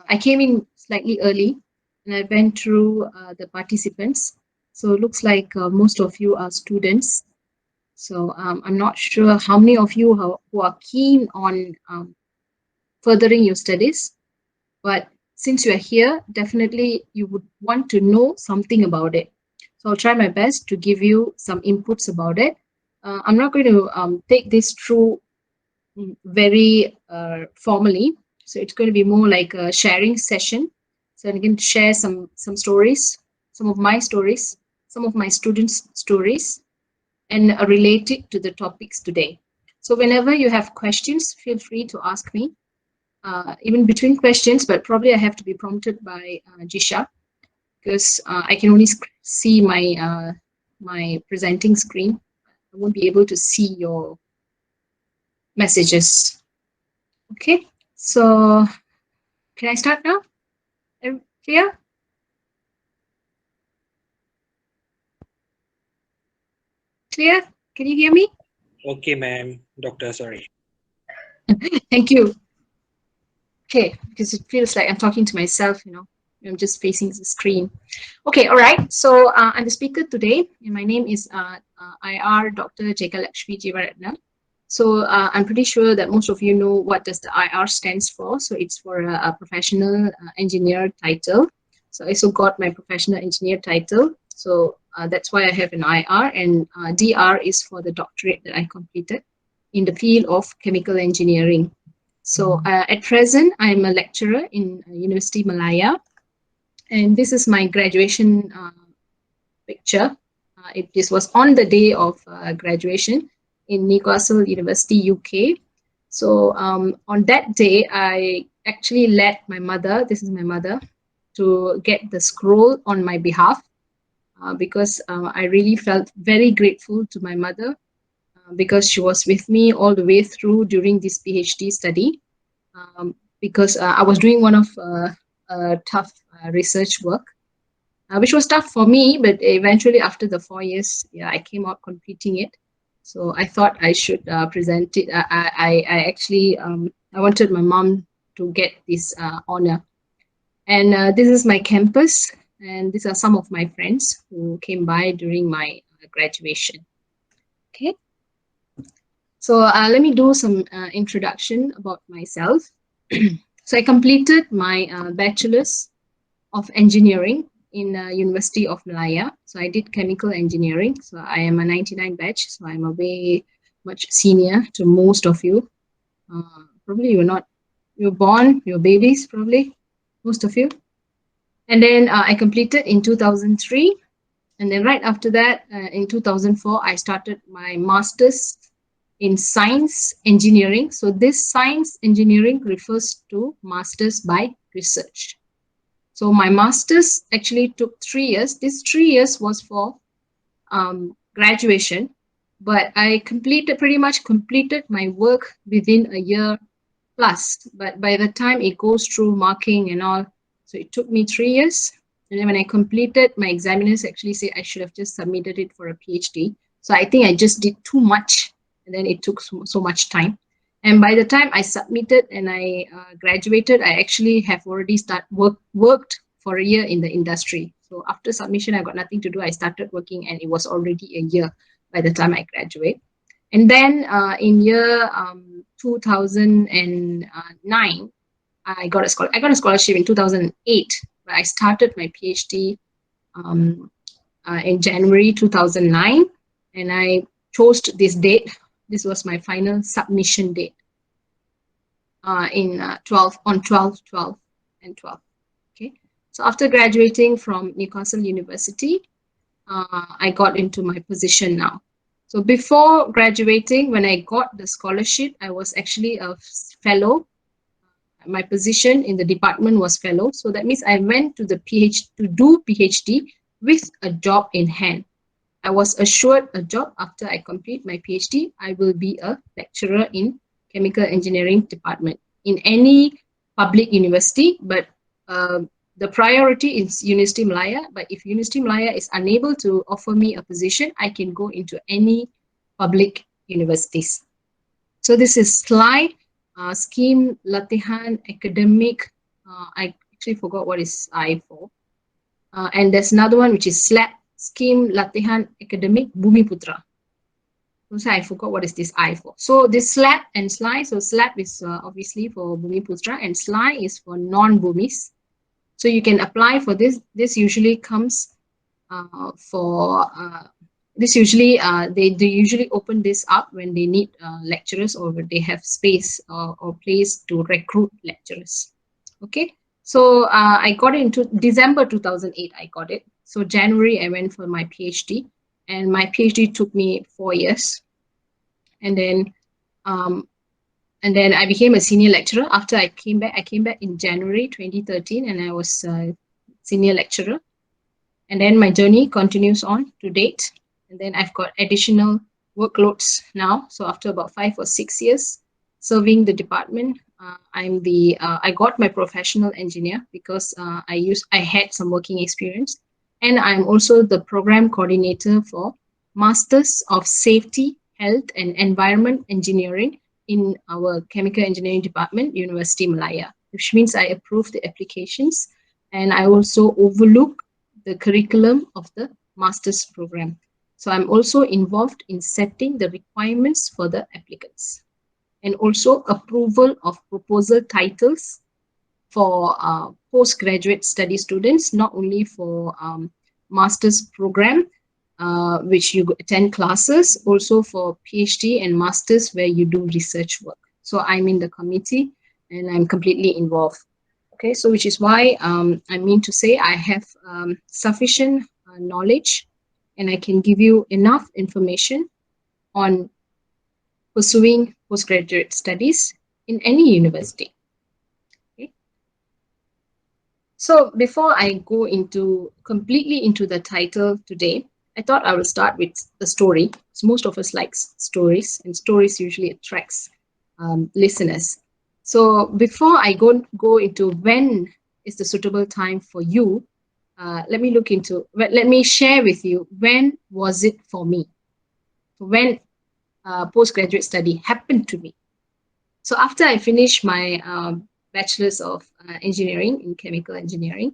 I came in slightly early and I went through the participants. So it looks like most of you are students. So I'm not sure how many of you who are keen on furthering your studies, but since you are here, definitely you would want to know something about it. So I'll try my best to give you some inputs about it. I'm not going to take this through very formally. So it's going to be more like a sharing session. So I'm going to share some stories, some of my stories, some of my students' stories, and relate it to the topics today. So whenever you have questions, feel free to ask me, even between questions, but probably I have to be prompted by Jisha because I can only see my presenting screen. I won't be able to see your messages. Okay, so can I start now? Clear? Clear? Can you hear me? Okay, ma'am. Doctor, sorry. Thank you. Okay, because it feels like I'm talking to myself, I'm just facing the screen. Okay, all right. So I'm the speaker today, and my name is IR Dr. Jegalakshimi Jewaratnam. So I'm pretty sure that most of you know what does the IR stands for. So it's for a professional engineer title. So I also got my professional engineer title. So that's why I have an IR, and DR is for the doctorate that I completed in the field of chemical engineering. So at present, I'm a lecturer in University Malaya, and this is my graduation picture. This was on the day of graduation in Newcastle University, UK. So on that day, I actually led my mother, this is my mother, to get the scroll on my behalf because I really felt very grateful to my mother because she was with me all the way through during this PhD study. Because I was doing one of tough research work, which was tough for me, but eventually after the 4 years, yeah, I came out completing it. So I thought I should present it. I actually, I wanted my mom to get this honor. And this is my campus, and these are some of my friends who came by during my graduation. Okay. So let me do some introduction about myself. So I completed my bachelor's of engineering in University of Malaya. So I did chemical engineering. So I am a 99 batch. So I'm a way much senior to most of you. Probably you're born, you're babies, probably, most of you. And then I completed in 2003. And then right after that, in 2004, I started my master's in science engineering. So this science engineering refers to master's by research. So my master's actually took 3 years. This 3 years was for graduation, but I pretty much completed my work within a year plus. But by the time it goes through marking and all, so it took me 3 years. And then when I completed, my examiners actually say I should have just submitted it for a PhD. So I think I just did too much, and then it took so much time. And by the time I submitted and I graduated, I actually have already worked for a year in the industry. So after submission, I got nothing to do. I started working, and it was already a year by the time I graduate. And then in year 2009, I got a scholarship in 2008. But I started my PhD in January 2009, and I chose this date. This was my final submission date in 12 on 12, 12, and 12. Okay. So after graduating from Newcastle University, I got into my position now. So before graduating, when I got the scholarship, I was actually a fellow. My position in the department was fellow. So that means I went to the to do PhD with a job in hand. I was assured a job after I complete my PhD. I will be a lecturer in chemical engineering department in any public university, but the priority is University Malaya. But if University Malaya is unable to offer me a position, I can go into any public universities. So this is slide, scheme, latihan, academic, I actually forgot what is I for. And there's another one which is SLAP, Scheme Latihan Academic Bumiputra. So I forgot what is this I for. So this SLAP and SLY. So SLAP is obviously for Bumiputra and SLY is for non-Bumis. So you can apply for this. This usually comes for this usually they usually open this up when they need lecturers or when they have space or place to recruit lecturers. Okay, so I got it into December 2008. I got it. So January I went for my PhD, and my PhD took me 4 years, and then um, I became a senior lecturer after I came back. I came back in January 2013, and I was a senior lecturer. And then my journey continues on to date. And then I've got additional workloads now. So after about 5 or 6 years serving the department, I got my professional engineer because I had some working experience, and I'm also the program coordinator for Masters of Safety, Health and Environment Engineering in our Chemical Engineering Department, University Malaya, which means I approve the applications and I also overlook the curriculum of the master's program. So I'm also involved in setting the requirements for the applicants and also approval of proposal titles for postgraduate study students, not only for master's program, which you attend classes, also for PhD and masters where you do research work. So I'm in the committee and I'm completely involved. Okay, so which is why I mean to say I have sufficient knowledge and I can give you enough information on pursuing postgraduate studies in any university. Okay. So before I go into completely into the title today, I thought I will start with a story. So most of us like stories, and stories usually attracts listeners. So before I go into when is the suitable time for you, let me share with you when was it for me. When postgraduate study happened to me. So after I finished my bachelor's of engineering in chemical engineering,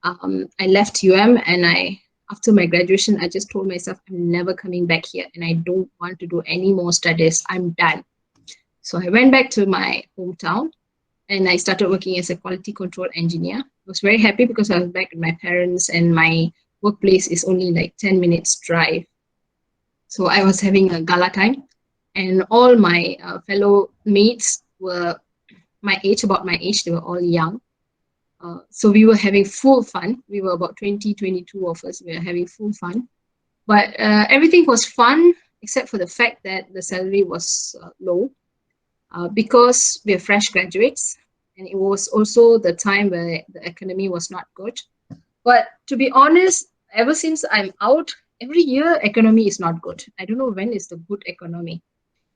I left UM, and after my graduation, I just told myself I'm never coming back here and I don't want to do any more studies. I'm done. So I went back to my hometown and I started working as a quality control engineer. I was very happy because I was back with my parents and my workplace is only like 10 minutes drive. So I was having a gala time and all my fellow mates were about my age. They were all young. So we were having full fun. We were about 20, 22 of us. We were having full fun. But everything was fun except for the fact that the salary was low. Because we are fresh graduates, and it was also the time where the economy was not good. But to be honest, ever since I'm out, every year economy is not good. I don't know when is the good economy.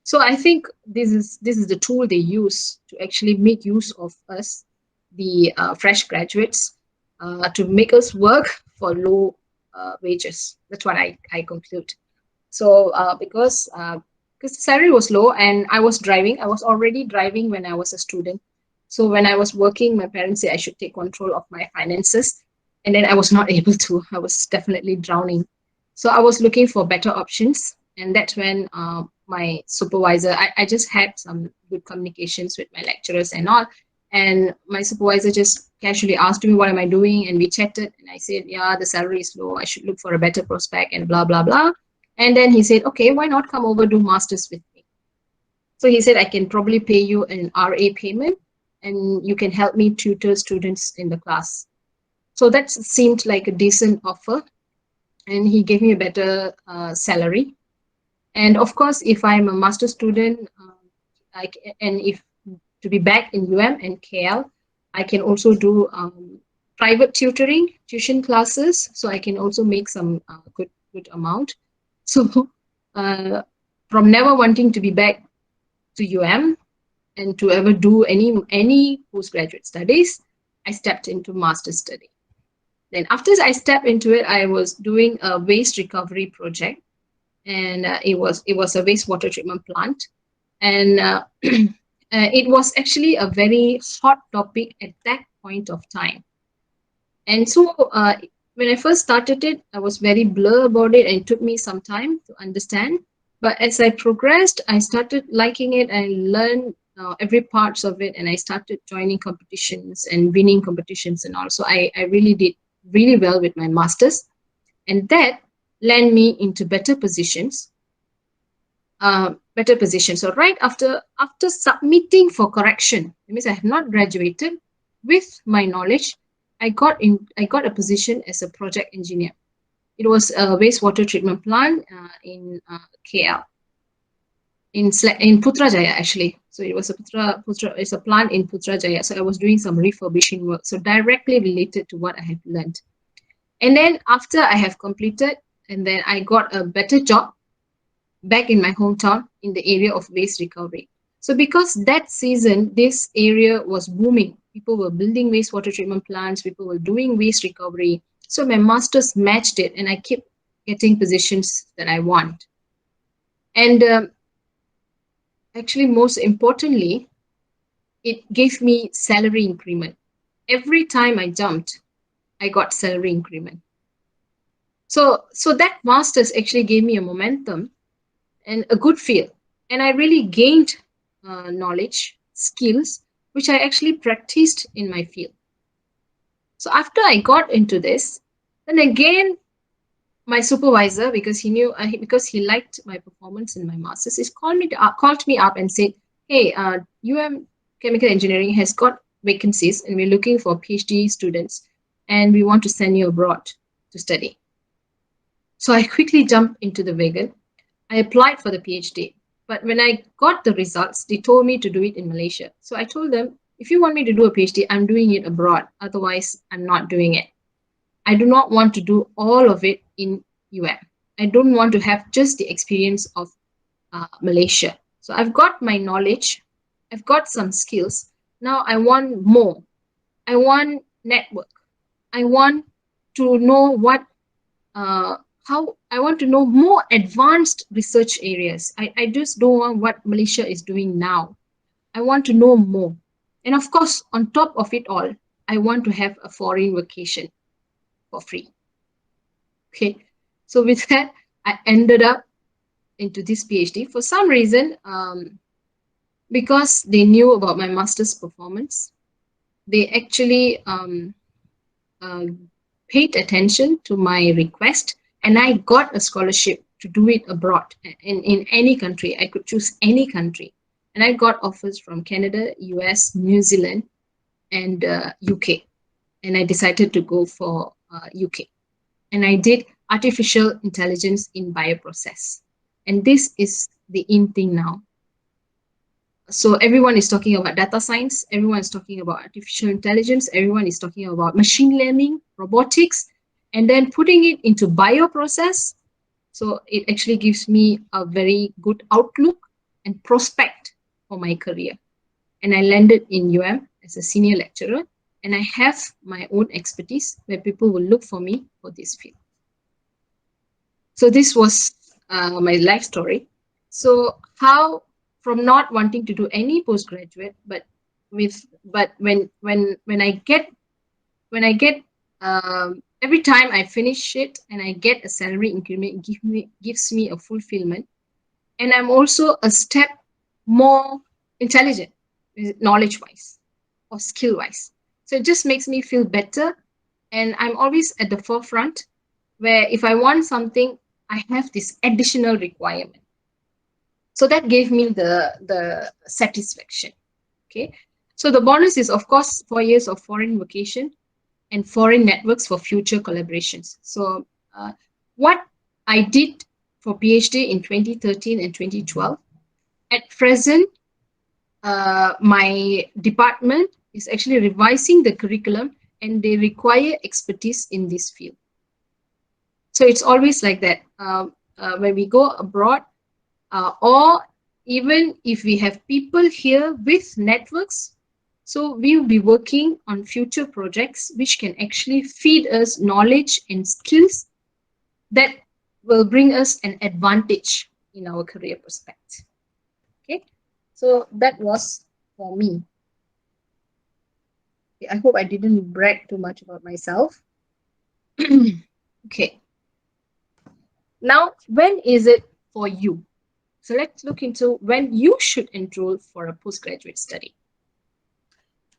So I think this is the tool they use to actually make use of us, the fresh graduates, to make us work for low wages. That's what I conclude. So because the salary was low and I was driving. I was already driving when I was a student. So when I was working, my parents said I should take control of my finances. And then I was not able to. I was definitely drowning. So I was looking for better options. And that's when my supervisor, I just had some good communications with my lecturers and all. And my supervisor just casually asked me, what am I doing? And we chatted. And I said, yeah, the salary is low. I should look for a better prospect and blah, blah, blah. And then he said, okay, why not come over do masters with me? So he said, I can probably pay you an RA payment and you can help me tutor students in the class. So that seemed like a decent offer. And he gave me a better salary. And of course, if I'm a master student, and if to be back in UM and KL, I can also do private tuition classes. So I can also make some good amount. So from never wanting to be back to UM and to ever do any postgraduate studies, I stepped into master's study. Then after I stepped into it, I was doing a waste recovery project, and it was a wastewater treatment plant, and it was actually a very hot topic at that point of time. And so when I first started it, I was very blur about it, and it took me some time to understand. But as I progressed, I started liking it and learned every parts of it, and I started joining competitions and winning competitions and all. So I really did really well with my masters, and that led me into better positions. Better position. So right after submitting for correction, it means I have not graduated. With my knowledge, I got a position as a project engineer. It was a wastewater treatment plant in KL, in Putrajaya actually. So it was a Putra it's a plant in Putrajaya. So I was doing some refurbishing work, so directly related to what I have learned. And then after I have completed, and then I got a better job back in my hometown in the area of waste recovery. So because that season, this area was booming. People were building wastewater treatment plants, people were doing waste recovery. So my masters matched it, and I kept getting positions that I want. And actually, most importantly, it gave me salary increment. Every time I jumped, I got salary increment. So that masters actually gave me a momentum and a good feel. And I really gained knowledge, skills, which I actually practiced in my field. So after I got into this, then again, my supervisor, because he knew, because he liked my performance in my masters, he called me up and said, "Hey, chemical engineering has got vacancies, and we're looking for PhD students, and we want to send you abroad to study." So I quickly jumped into the wagon. I applied for the PhD, but when I got the results, they told me to do it in Malaysia. So I told them, if you want me to do a PhD, I'm doing it abroad. Otherwise, I'm not doing it. I do not want to do all of it in UM. I don't want to have just the experience of Malaysia. So I've got my knowledge, I've got some skills. Now I want more. I want network. I want to know uh, how I want to know more advanced research areas. I just don't want what Malaysia is doing now. I want to know more. And of course, on top of it all, I want to have a foreign vacation for free. Okay. So with that, I ended up into this PhD. For some reason, because they knew about my master's performance, they actually uh, paid attention to my request, and I got a scholarship to do it abroad in any country. I could choose any country, and I got offers from Canada, US, New Zealand, and UK. And I decided to go for UK, and I did artificial intelligence in bioprocess, and this is the in thing now. So everyone is talking about data science, everyone is talking about artificial intelligence, everyone is talking about machine learning, robotics, and then putting it into bioprocess. So it actually gives me a very good outlook and prospect for my career. And I landed in UM as a senior lecturer, and I have my own expertise where people will look for me for this field. So this was my life story. So how, from not wanting to do any postgraduate, but when I get every time I finish it and I get a salary increment, gives me a fulfillment, and I'm also a step more intelligent, knowledge wise or skill wise. So it just makes me feel better, and I'm always at the forefront, where if I want something, I have this additional requirement. So that gave me the satisfaction. Okay. So the bonus is, of course, 4 years of foreign vacation and foreign networks for future collaborations. So what I did for PhD in 2013 and 2012, at present, my department is actually revising the curriculum, and they require expertise in this field. So it's always like that. When we go abroad, or even if we have people here with networks, so we will be working on future projects which can actually feed us knowledge and skills that will bring us an advantage in our career prospect. Okay, so that was for me. I hope I didn't brag too much about myself. Okay. Now, when is it for you? So let's look into when you should enroll for a postgraduate study.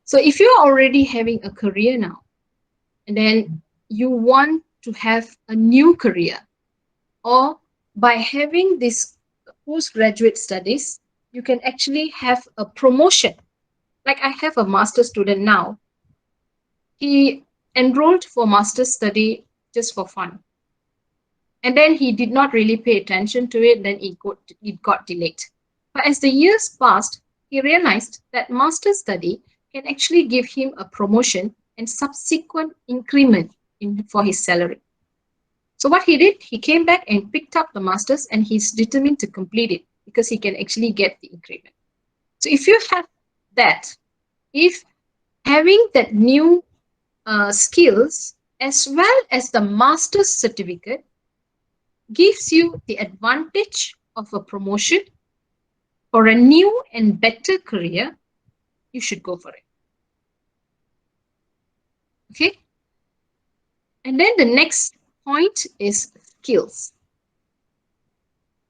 So if you're already having a career now, and then you want to have a new career, or by having this postgraduate studies, you can actually have a promotion. Like I have a master student now. He enrolled for master study just for fun. And then he did not really pay attention to it, then it got delayed. But as the years passed, he realized that master study can actually give him a promotion and subsequent increment for his salary. So what he did, he came back and picked up the masters and he's determined to complete it because he can actually get the increment. So if you have that, if having that new skills as well as the master's certificate gives you the advantage of a promotion or a new and better career, you should go for it. Okay. And then the next point is skills.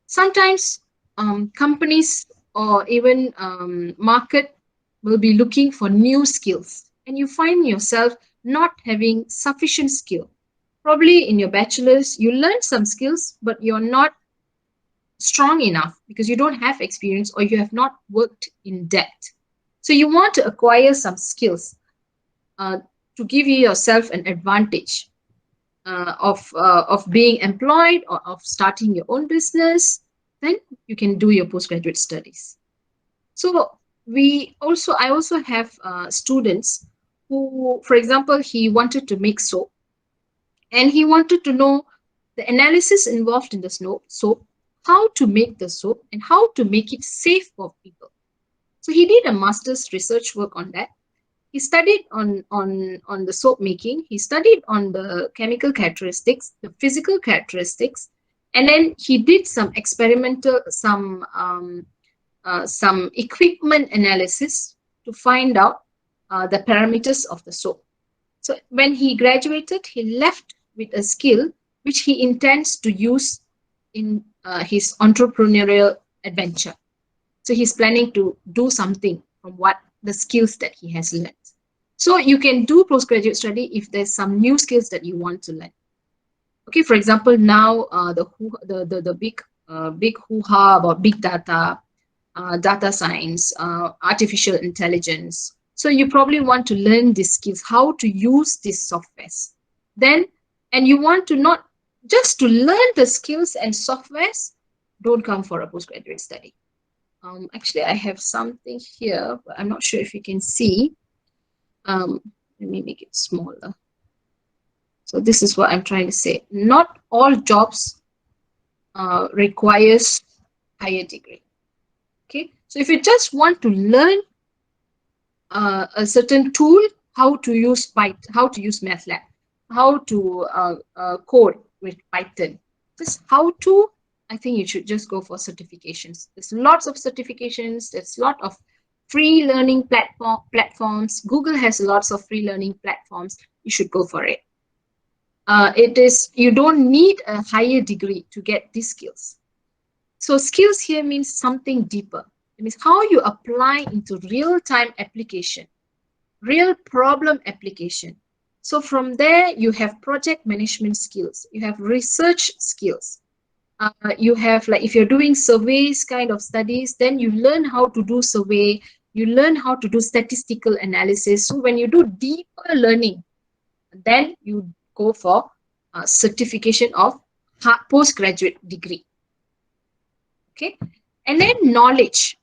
Sometimes companies or even market will be looking for new skills and you find yourself not having sufficient skill. Probably in your bachelor's, you learned some skills, but you're not strong enough because you don't have experience or you have not worked in depth. So you want to acquire some skills uh, to give you yourself an advantage of being employed or of starting your own business. Then you can do your postgraduate studies. So I also have students who, for example, he wanted to make soap and he wanted to know the analysis involved in the soap, how to make the soap, and how to make it safe for people. So he did a master's research work on that. He studied on the soap making. He studied on the chemical characteristics, the physical characteristics, and then he did some experimental, some equipment analysis to find out the parameters of the soap. So when he graduated, he left with a skill which he intends to use in his entrepreneurial adventure. So he's planning to do something from what the skills that he has learned. So you can do postgraduate study if there's some new skills that you want to learn. Okay, for example, now the big hoo-ha about big data, data science, artificial intelligence. So you probably want to learn these skills, how to use these softwares. Then, and you want to not just to learn the skills and softwares, don't come for a postgraduate study. Actually, I have something here, but I'm not sure if you can see. Let me make it smaller. So this is what I'm trying to say. Not all jobs requires higher degree. Okay, so if you just want to learn a certain tool, how to use Python, how to use MATLAB, how to code with Python, just how to, I think you should just go for certifications. There's lots of certifications. There's a lot of free learning platforms. Google has lots of free learning platforms. You should go for it. You don't need a higher degree to get these skills. So skills here means something deeper. It means how you apply into real-time application, real problem application. So from there, you have project management skills, you have research skills. You have, like, if you're doing surveys kind of studies, then you learn how to do survey, you learn how to do statistical analysis. So when you do deeper learning, then you go for certification of postgraduate degree. Okay, and then knowledge.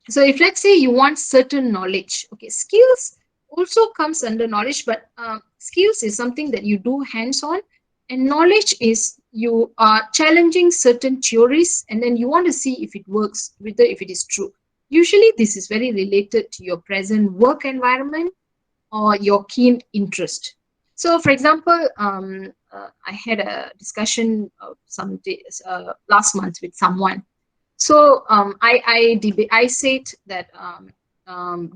So if, let's say, you want certain knowledge, okay, skills also comes under knowledge, but skills is something that you do hands-on, and knowledge is you are challenging certain theories and then you want to see if it works, whether if it is true. Usually this is very related to your present work environment or your keen interest. So for example, I had a discussion some days last month with someone. So I said that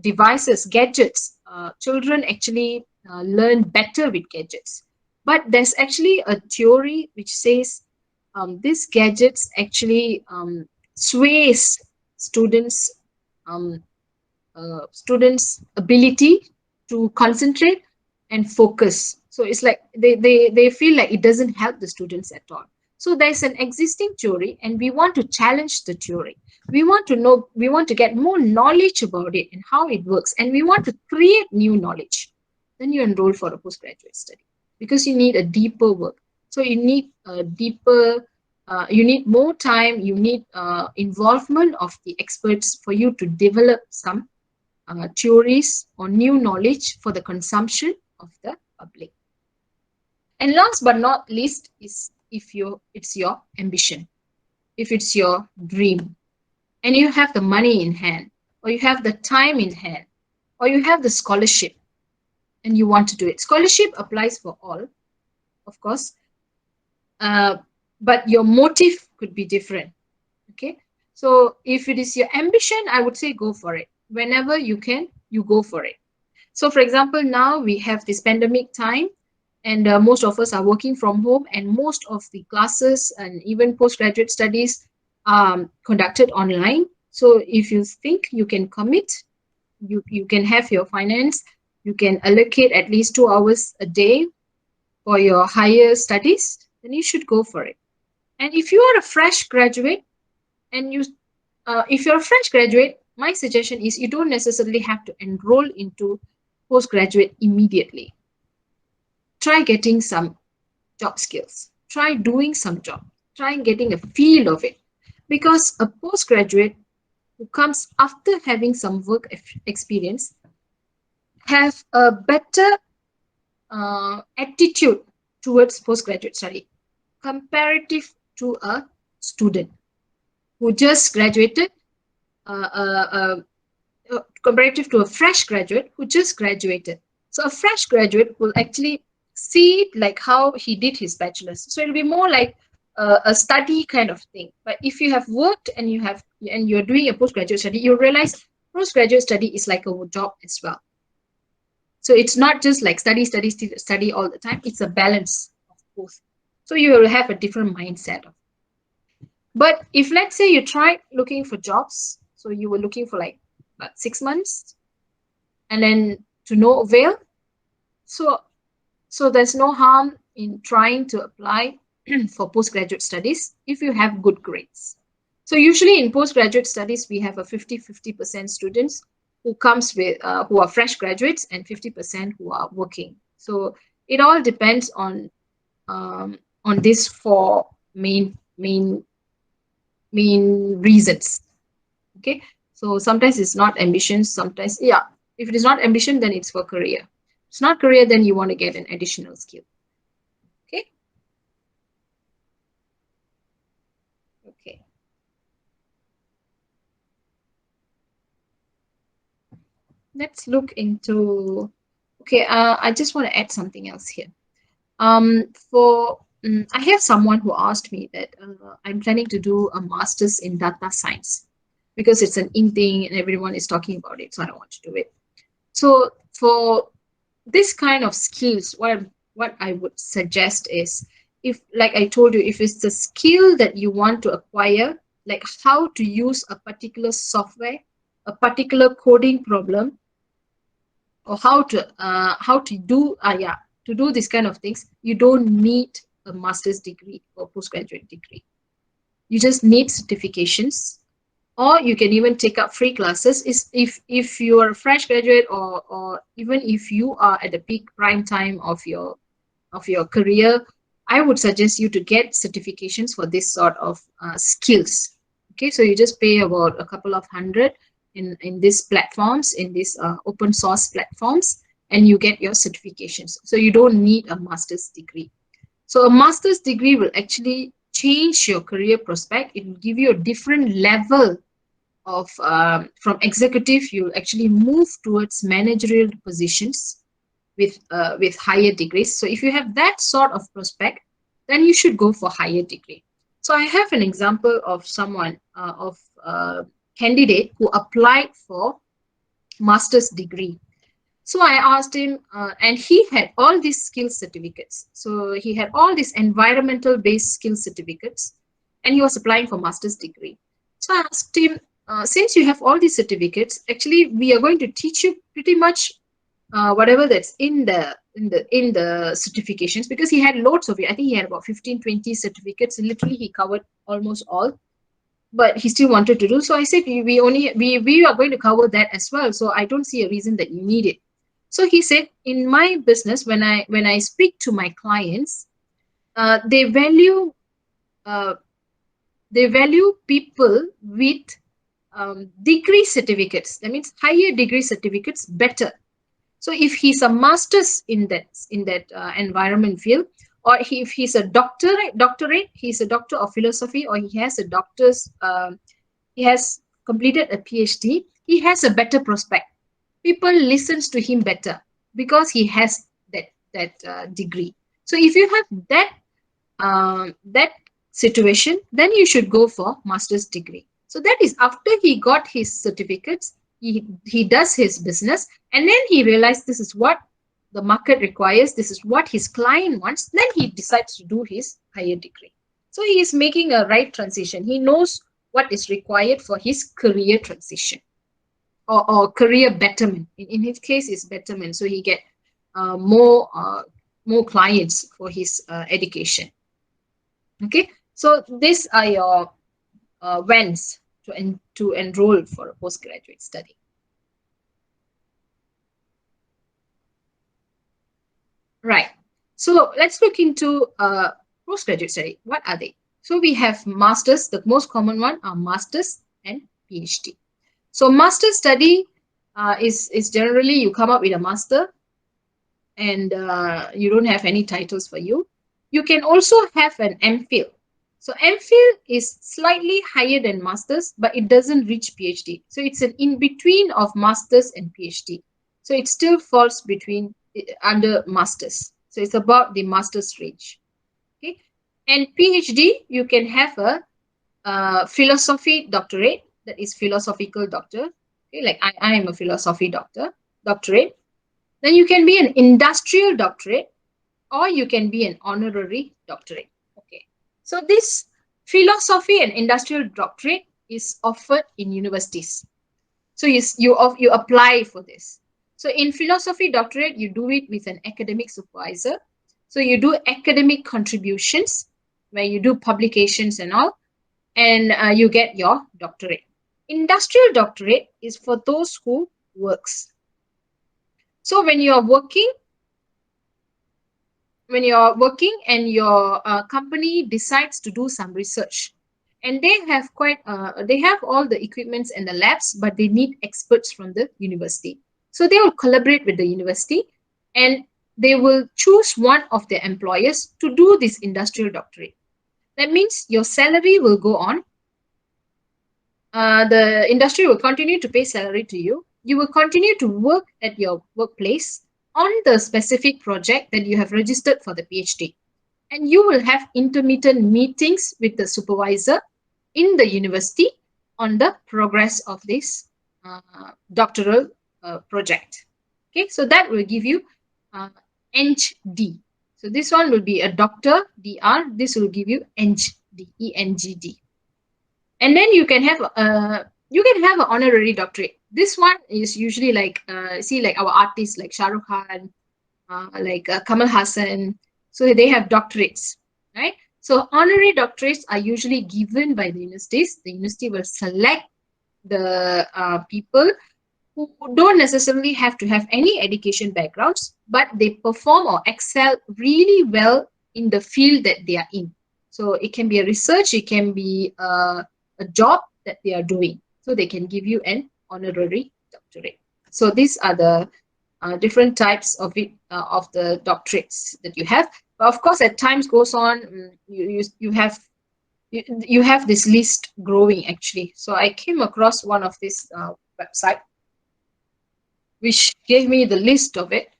devices, gadgets. Children actually learn better with gadgets. But there's actually a theory which says these gadgets actually sways students' um, students' ability to concentrate and focus. So it's like they feel like it doesn't help the students at all. So there's an existing theory, and we want to challenge the theory. We want to know, we want to get more knowledge about it and how it works, and we want to create new knowledge. Then you enroll for a postgraduate study because you need a deeper work. So you need a deeper, you need more time, you need involvement of the experts for you to develop some theories or new knowledge for the consumption of the public. And last but not least is if it's your ambition, if it's your dream, and you have the money in hand, or you have the time in hand, or you have the scholarship, and you want to do it. Scholarship applies for all, of course, uh, but your motive could be different. Okay, so if it is your ambition, I would say go for it. Whenever you can, you go for it. So, for example, now we have this pandemic time, and most of us are working from home, and most of the classes and even postgraduate studies conducted online. So, if you think you can commit, you can have your finance, you can allocate at least 2 hours a day for your higher studies, then you should go for it. And if you are a fresh graduate, and if you're a fresh graduate, my suggestion is you don't necessarily have to enroll into postgraduate immediately. Try getting some job skills. Try doing some job. Try getting a feel of it. Because a postgraduate who comes after having some work experience have a better attitude towards postgraduate study comparative to a student who just graduated, comparative to a fresh graduate who just graduated. So a fresh graduate will actually see it like how he did his bachelor's. So it'll be more like a study kind of thing. But if you have worked and you're doing a postgraduate study, you realize postgraduate study is like a job as well. So it's not just like study, study, study all the time. It's a balance of both. So you will have a different mindset. But if let's say you tried looking for jobs, so you were looking for like about 6 months, and then to no avail, so there's no harm in trying to apply for postgraduate studies if you have good grades. So usually in postgraduate studies, we have a 50-50% students who comes with who are fresh graduates and 50% who are working. So it all depends on these four main reasons. Okay, so sometimes it's not ambition, sometimes if it is not ambition, then it's for career. If it's not career, then you want to get an additional skill. Okay. Let's look into. Okay, I just want to add something else here. I have someone who asked me that I'm planning to do a master's in data science because it's an in thing and everyone is talking about it, so I want to do it. So for this kind of skills, what I would suggest is, if, like I told you, if it's the skill that you want to acquire, like how to use a particular software, a particular coding problem, or how to do this kind of things, you don't need a master's degree or postgraduate degree. You just need certifications, or you can even take up free classes. If you are a fresh graduate, or even if you are at the peak prime time of your career, I would suggest you to get certifications for this sort of skills. Okay, so you just pay about a couple of hundred in these platforms, in these open source platforms, and you get your certifications. So you don't need a master's degree. So a master's degree will actually change your career prospect. It will give you a different level of from executive. You'll actually move towards managerial positions with higher degrees. So if you have that sort of prospect, then you should go for higher degree. So I have an example of someone of a candidate who applied for master's degree. So I asked him, and he had all these skill certificates. So he had all these environmental based skill certificates, and he was applying for master's degree. So I asked him, since you have all these certificates, actually we are going to teach you pretty much whatever that's in the certifications, because he had loads of it. I think he had about 15, 20 certificates. Literally, he covered almost all, but he still wanted to do. So I said, we are going to cover that as well. So I don't see a reason that you need it. So he said, in my business, when I speak to my clients, they value uh, people with degree certificates. That means higher degree certificates better. So if he's a master's in that environment field, or if he's a doctorate, he's a doctor of philosophy, or he has a doctor's, he has completed a PhD, he has a better prospect. People listens to him better because he has that degree. So if you have that situation, then you should go for master's degree. So that is after he got his certificates, he does his business, and then he realized this is what the market requires, this is what his client wants, then he decides to do his higher degree. So he is making a right transition. He knows what is required for his career transition, or career betterment. In his case, it's betterment. So he get more clients for his education. Okay, so these are your whens to enroll for a postgraduate study. Right. So let's look into postgraduate study. What are they? So we have masters. The most common one are masters and PhD. So master study is generally you come up with a master, and you don't have any titles for you. You can also have an MPhil. So MPhil is slightly higher than masters, but it doesn't reach PhD. So it's an in between of masters and PhD. So it still falls between under masters. So it's about the master's range. Okay, and PhD you can have a philosophy doctorate, that is philosophical doctor. Okay, like I am a philosophy doctorate. Then you can be an industrial doctorate, or you can be an honorary doctorate. Okay, so this philosophy and industrial doctorate is offered in universities. So you apply for this. So in philosophy doctorate, you do it with an academic supervisor. So you do academic contributions where you do publications and all, and you get your doctorate. Industrial doctorate is for those who works. So when you are working and your company decides to do some research, and they have all the equipments and the labs, but they need experts from the university. So they will collaborate with the university, and they will choose one of their employers to do this industrial doctorate. That means your salary will go on. The industry will continue to pay salary to you. You will continue to work at your workplace on the specific project that you have registered for the PhD. And you will have intermittent meetings with the supervisor in the university on the progress of this doctoral project. Okay, so that will give you EngD. So this one will be a doctor, DR. This will give you EngD, EngD. And then you can have an honorary doctorate. This one is usually like like our artists like Shah Rukh Khan, like Kamal Hassan. So they have doctorates, right? So honorary doctorates are usually given by the universities. The university will select the people who don't necessarily have to have any education backgrounds, but they perform or excel really well in the field that they are in. So it can be a research, it can be a job that they are doing. So they can give you an honorary doctorate. So these are the different types of of the doctorates that you have. But of course, as times goes on, you have this list growing actually. So I came across one of this website, which gave me the list of it.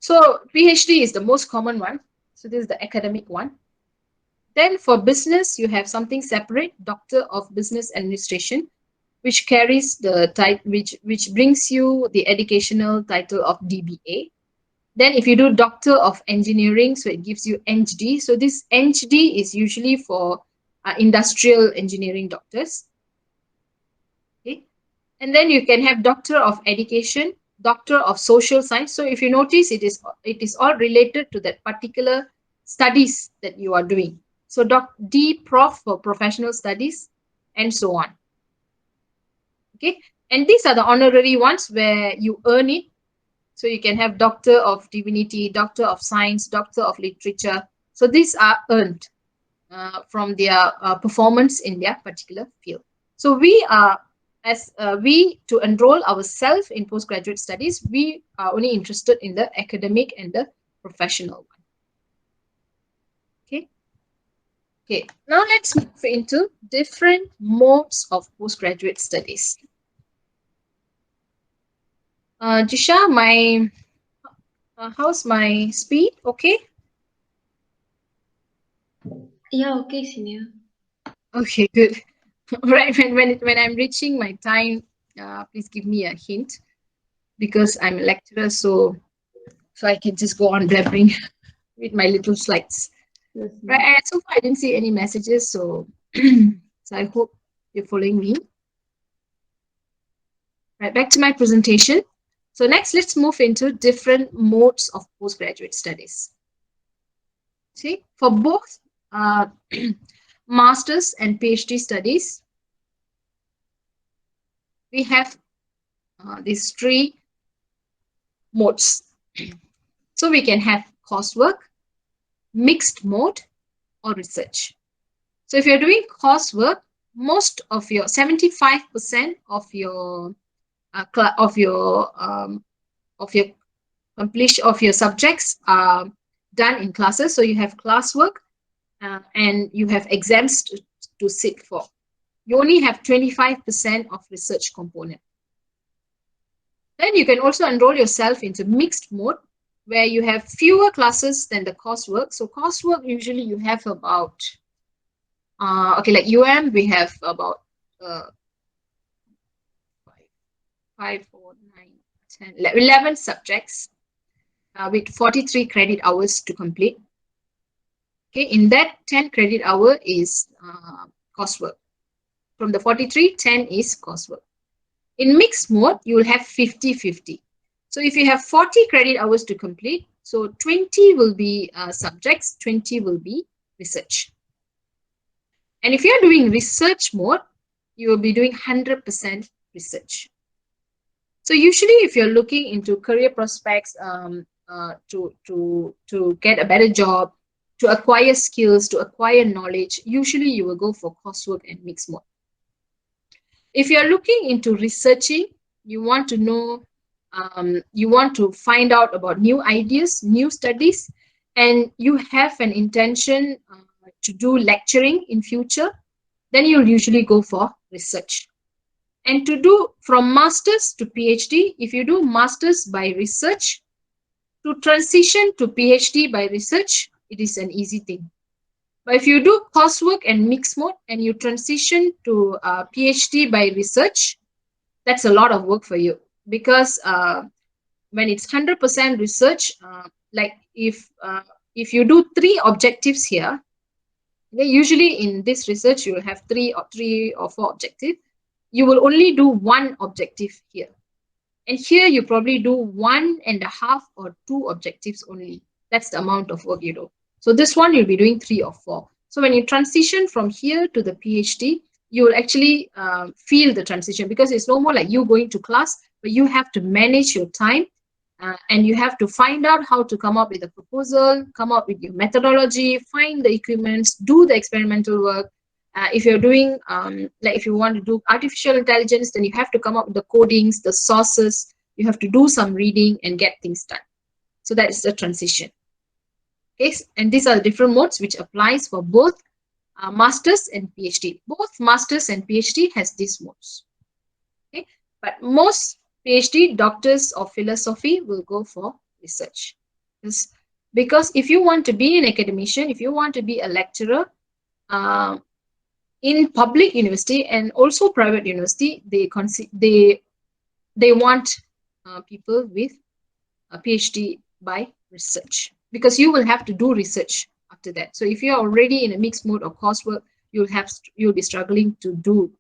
So PhD is the most common one. So this is the academic one. Then for business, you have something separate, Doctor of Business Administration, which carries the type, which brings you the educational title of DBA. Then if you do Doctor of Engineering, so it gives you EngD. So this EngD is usually for industrial engineering doctors. Okay. And then you can have Doctor of Education, Doctor of Social Science. So if you notice, it is all related to that particular studies that you are doing. So D Prof for professional studies, and so on. Okay. And these are the honorary ones where you earn it. So you can have Doctor of Divinity, Doctor of Science, Doctor of Literature. So these are earned from their performance in their particular field. So we are, to enroll ourselves in postgraduate studies, we are only interested in the academic and the professional one. Okay. Okay. Now let's move into different modes of postgraduate studies. Jisha, how's my speed? Okay. Yeah, okay, senior. Okay, good. All right. When I'm reaching my time, please give me a hint, because I'm a lecturer, so I can just go on blabbering with my little slides. Yes, Right. ma'am. And so far, I didn't see any messages, so so I hope you're following me. Right. Back to my presentation. So next, let's move into different modes of postgraduate studies. See, for both master's and PhD studies, we have these three modes. So we can have coursework, mixed mode, or research. So if you're doing coursework, most of your 75% of your completion of your subjects are done in classes. So you have classwork and you have exams to sit for. You only have 25% of research component. Then you can also enroll yourself into mixed mode, where you have fewer classes than the coursework. So coursework, usually you have about, like we have about 5, 4, 9, 10, 11 subjects with 43 credit hours to complete. Okay, in that 10 credit hour is coursework. From the 43, 10 is coursework. In mixed mode, you will have 50-50. So if you have 40 credit hours to complete, so 20 will be subjects, 20 will be research. And if you're doing research mode, you will be doing 100% research. So usually if you're looking into career prospects to get a better job, to acquire skills, to acquire knowledge, usually you will go for coursework and mixed mode. If you're looking into researching, you want to know, you want to find out about new ideas, new studies, and you have an intention to do lecturing in future, then you'll usually go for research. And to do from master's to PhD, if you do master's by research, to transition to PhD by research, it is an easy thing. But if you do coursework and mixed mode and you transition to PhD by research, that's a lot of work for you, because when it's 100% research, like if you do 3 objectives here, usually in this research you will have 3 or 4 objectives. You will only do 1 objective here, and here you probably do 1.5 or 2 objectives only. That's the amount of work you do. So this one you'll be doing 3 or 4. So when you transition from here to the PhD, you will actually feel the transition, because it's no more like you going to class, but you have to manage your time and you have to find out how to come up with a proposal, come up with your methodology, find the equipments, do the experimental work. If you're doing, like if you want to do artificial intelligence, then you have to come up with the codings, the sources, you have to do some reading and get things done. So that is the transition. Okay, and these are the different modes which applies for both masters and PhD. Both masters and PhD has these modes. Okay, but most PhD doctors of philosophy will go for research. Because if you want to be an academician, if you want to be a lecturer, in public university and also private university, they want people with a PhD by research, because you will have to do research after that. So if you are already in a mixed mode or coursework, you'll be struggling to do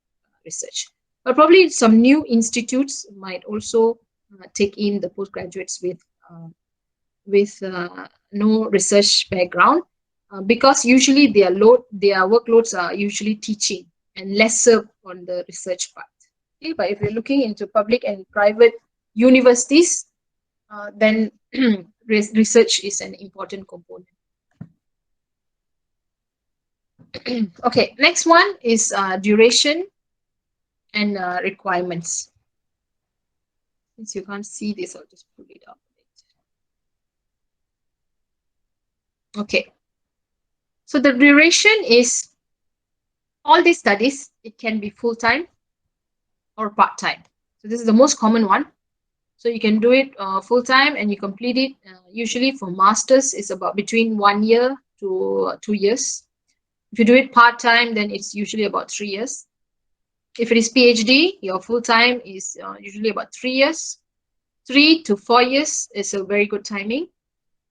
research. But probably some new institutes might also take in the postgraduates with no research background, because usually their workloads are usually teaching and lesser on the research part. Okay, but if you're looking into public and private universities, then research is an important component. Okay, next one is duration and requirements. Since you can't see this, I'll just pull it up. Okay, so the duration is all these studies, it can be full-time or part-time. So this is the most common one. So you can do it full-time and you complete it. Usually for masters, it's about between 1 year to 2 years. If you do it part-time, then it's usually about 3 years. If it is PhD, your full-time is usually about 3 years. 3 to 4 years is a very good timing.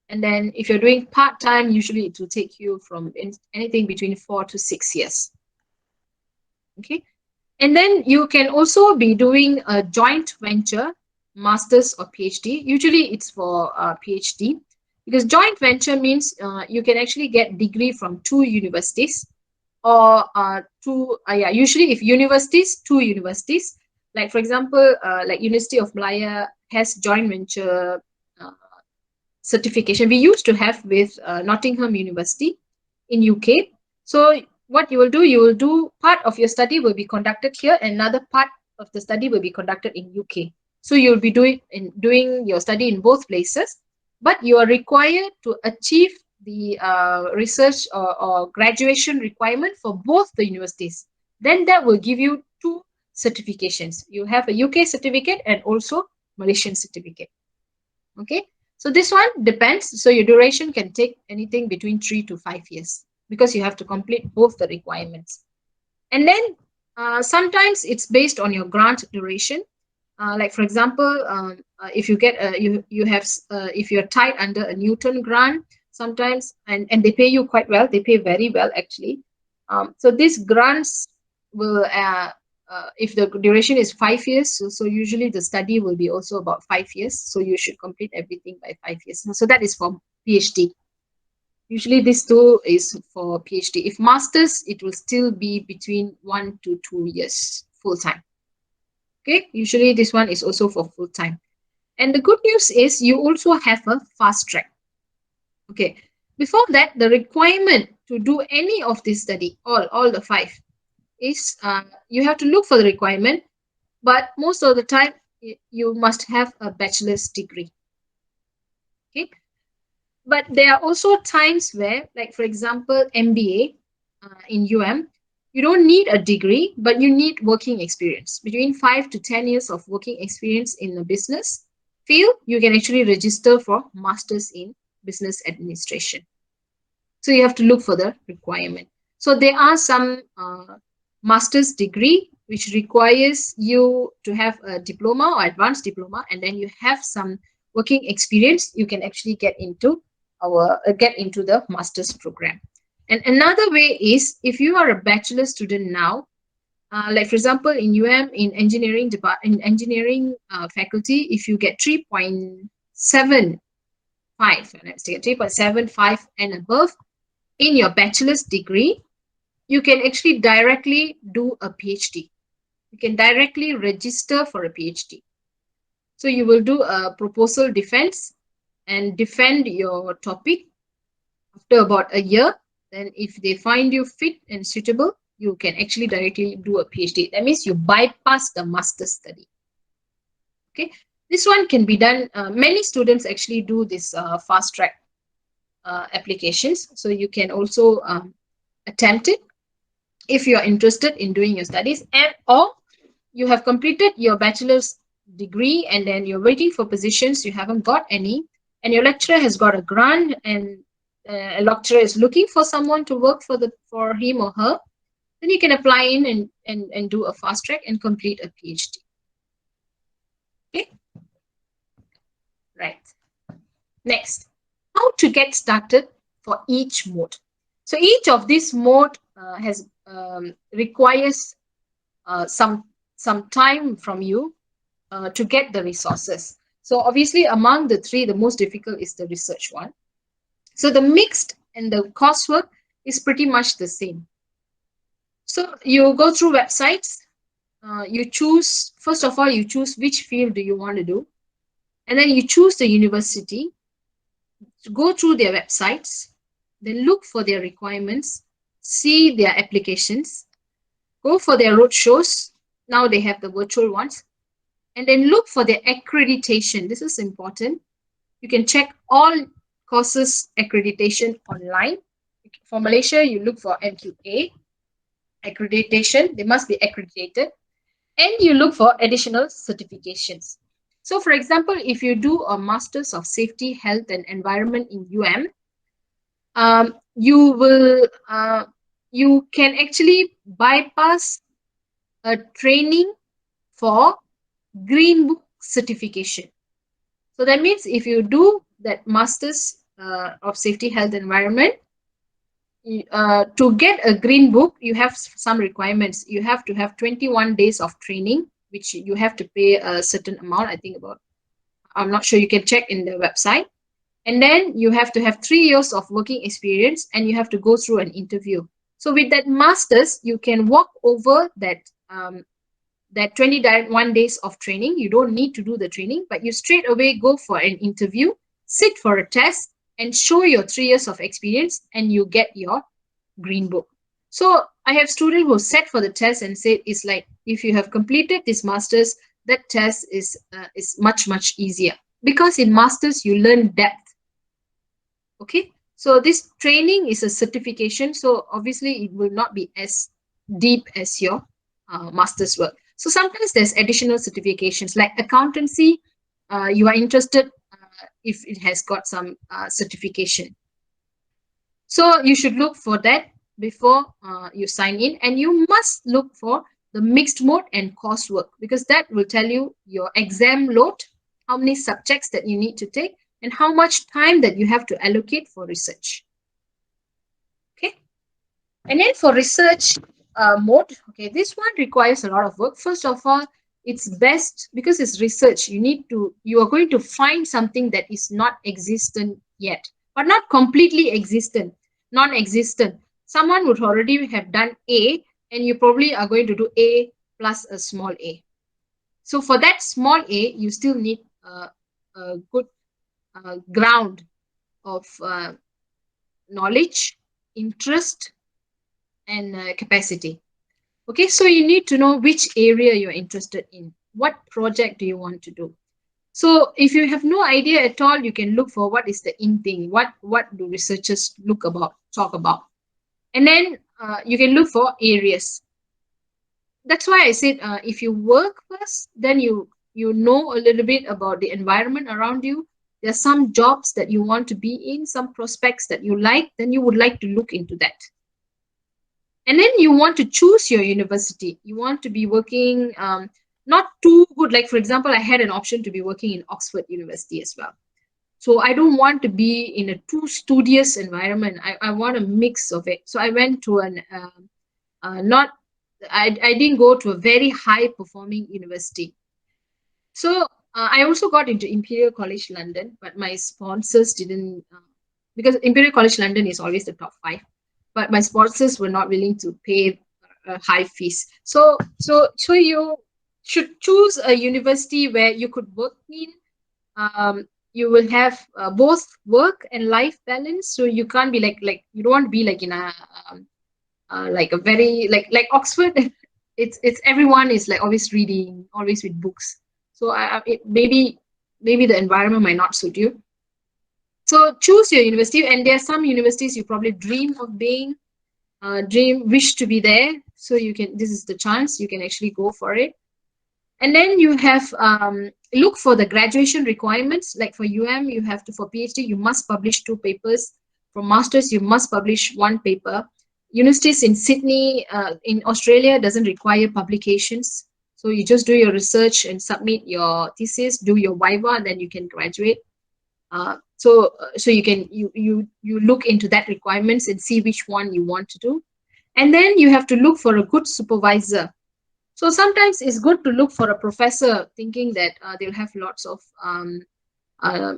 And then if you're doing part-time, usually it will take you from anything between 4 to 6 years. Okay. And then you can also be doing a joint venture, master's or PhD. Usually it's for PhD, because joint venture means you can actually get degree from 2 universities, or usually if universities, 2 universities. Like for example, like University of Malaya has joint venture certification. We used to have with Nottingham University in UK. So what you will do part of your study will be conducted here, and another part of the study will be conducted in UK. So you'll be doing your study in both places, but you are required to achieve the research or graduation requirement for both the universities. Then that will give you 2 certifications. You have a UK certificate and also Malaysian certificate. Okay, so this one depends. So your duration can take anything between 3 to 5 years, because you have to complete both the requirements. And then sometimes it's based on your grant duration. Like for example, if you get if you're tied under a Newton grant, sometimes and they pay you quite well. They pay very well actually. So these grants will if the duration is 5 years, so usually the study will be also about 5 years. So you should complete everything by 5 years. So that is for PhD. Usually this 2 is for PhD. If masters, it will still be between 1 to 2 years full time. Okay, usually this one is also for full time. And the good news is you also have a fast track. Okay, before that, the requirement to do any of this study, all the 5, is you have to look for the requirement, but most of the time you must have a bachelor's degree. Okay, but there are also times where, like for example, MBA in you don't need a degree, but you need working experience. Between 5 to 10 years of working experience in the business field, you can actually register for Masters in Business Administration. So you have to look for the requirement. So there are some master's degree which requires you to have a diploma or advanced diploma, and then you have some working experience. You can actually get into the master's program. And another way is, if you are a bachelor student now, like for example in in engineering faculty, if you get 3.75, let's take 3.75 and above in your bachelor's degree, you can actually directly do a PhD. You can directly register for a PhD. So you will do a proposal defense and defend your topic. After about a year, then if they find you fit and suitable, you can actually directly do a PhD. That means you bypass the master's study. Okay, this one can be done. Many students actually do this fast track applications. So you can also attempt it if you are interested in doing your studies, or you have completed your bachelor's degree and then you're waiting for positions, you haven't got any, and your lecturer has got a grant, and a lecturer is looking for someone to work for him or her. then you can apply in and do a fast track and complete a PhD. Okay, right. Next, how to get started for each mode. So each of these mode has requires some time from you to get the resources. So obviously among the three, the most difficult is the research one. So the mixed and the coursework is pretty much the same. So you go through websites, you choose, first of all, you choose which field do you want to do, and then you choose the university, to go through their websites, then look for their requirements, see their applications, go for their road shows. Now they have the virtual ones, and then look for their accreditation. This is important. You can check all courses accreditation online. For Malaysia, you look for MQA accreditation. They must be accredited. And you look for additional certifications. So for example, if you do a Masters of Safety, Health and Environment in you can actually bypass a training for Green Book certification. So that means if you do that Masters of Safety, Health and Environment, to get a Green Book, you have some requirements. You have to have 21 days of training, which you have to pay a certain amount, I think about, I'm not sure, you can check in the website. And then you have to have 3 years of working experience and you have to go through an interview. So with that Masters, you can walk over that 21 days of training. You don't need to do the training, but you straight away go for an interview, sit for a test, and show your 3 years of experience, and you get your Green Book. So I have students who sat for the test and said it's like, if you have completed this Masters, that test is much easier, because in Masters you learn depth. Okay, so this training is a certification, so obviously it will not be as deep as your Master's work. So sometimes there's additional certifications like accountancy. You are interested if it has got some certification. So you should look for that before you sign in, and you must look for the mixed mode and coursework, because that will tell you your exam load, how many subjects that you need to take, and how much time that you have to allocate for research. Okay, and then for research mode, okay, this one requires a lot of work. First of all, it's best, because it's research, you are going to find something that is not existent yet, but not completely existent, non-existent. Someone would already have done A, and you probably are going to do A plus a small a. So for that small a, you still need a good ground of knowledge, interest, and capacity. Okay, so you need to know which area you're interested in. What project do you want to do? So if you have no idea at all, you can look for what is the in thing, what do researchers talk about. And then you can look for areas. That's why I said if you work first, then you know a little bit about the environment around you. There are some jobs that you want to be in, some prospects that you like, then you would like to look into that. And then you want to choose your university. You want to be working not too good. Like, for example, I had an option to be working in Oxford University as well. So I don't want to be in a too studious environment. I want a mix of it. So I went to I didn't go to a very high performing university. So I also got into Imperial College London, but my sponsors didn't, because Imperial College London is always the top 5. But my sponsors were not willing to pay high fees. So you should choose a university where you could work in. You will have both work and life balance. So you can't be like you don't want to be like in a like a very like Oxford. It's everyone is like always reading, always with books. So maybe the environment might not suit you. So choose your university, and there are some universities you probably dream of being, wish to be there. So you can, this is the chance, you can actually go for it. And then you have, look for the graduation requirements. Like for you have to, for PhD, you must publish 2 papers. For masters, you must publish 1 paper. Universities in Sydney, in Australia, doesn't require publications. So you just do your research and submit your thesis, do your viva, and then you can graduate. So you look into that requirements and see which one you want to do, and then you have to look for a good supervisor. So sometimes it's good to look for a professor, thinking that they'll have lots of uh,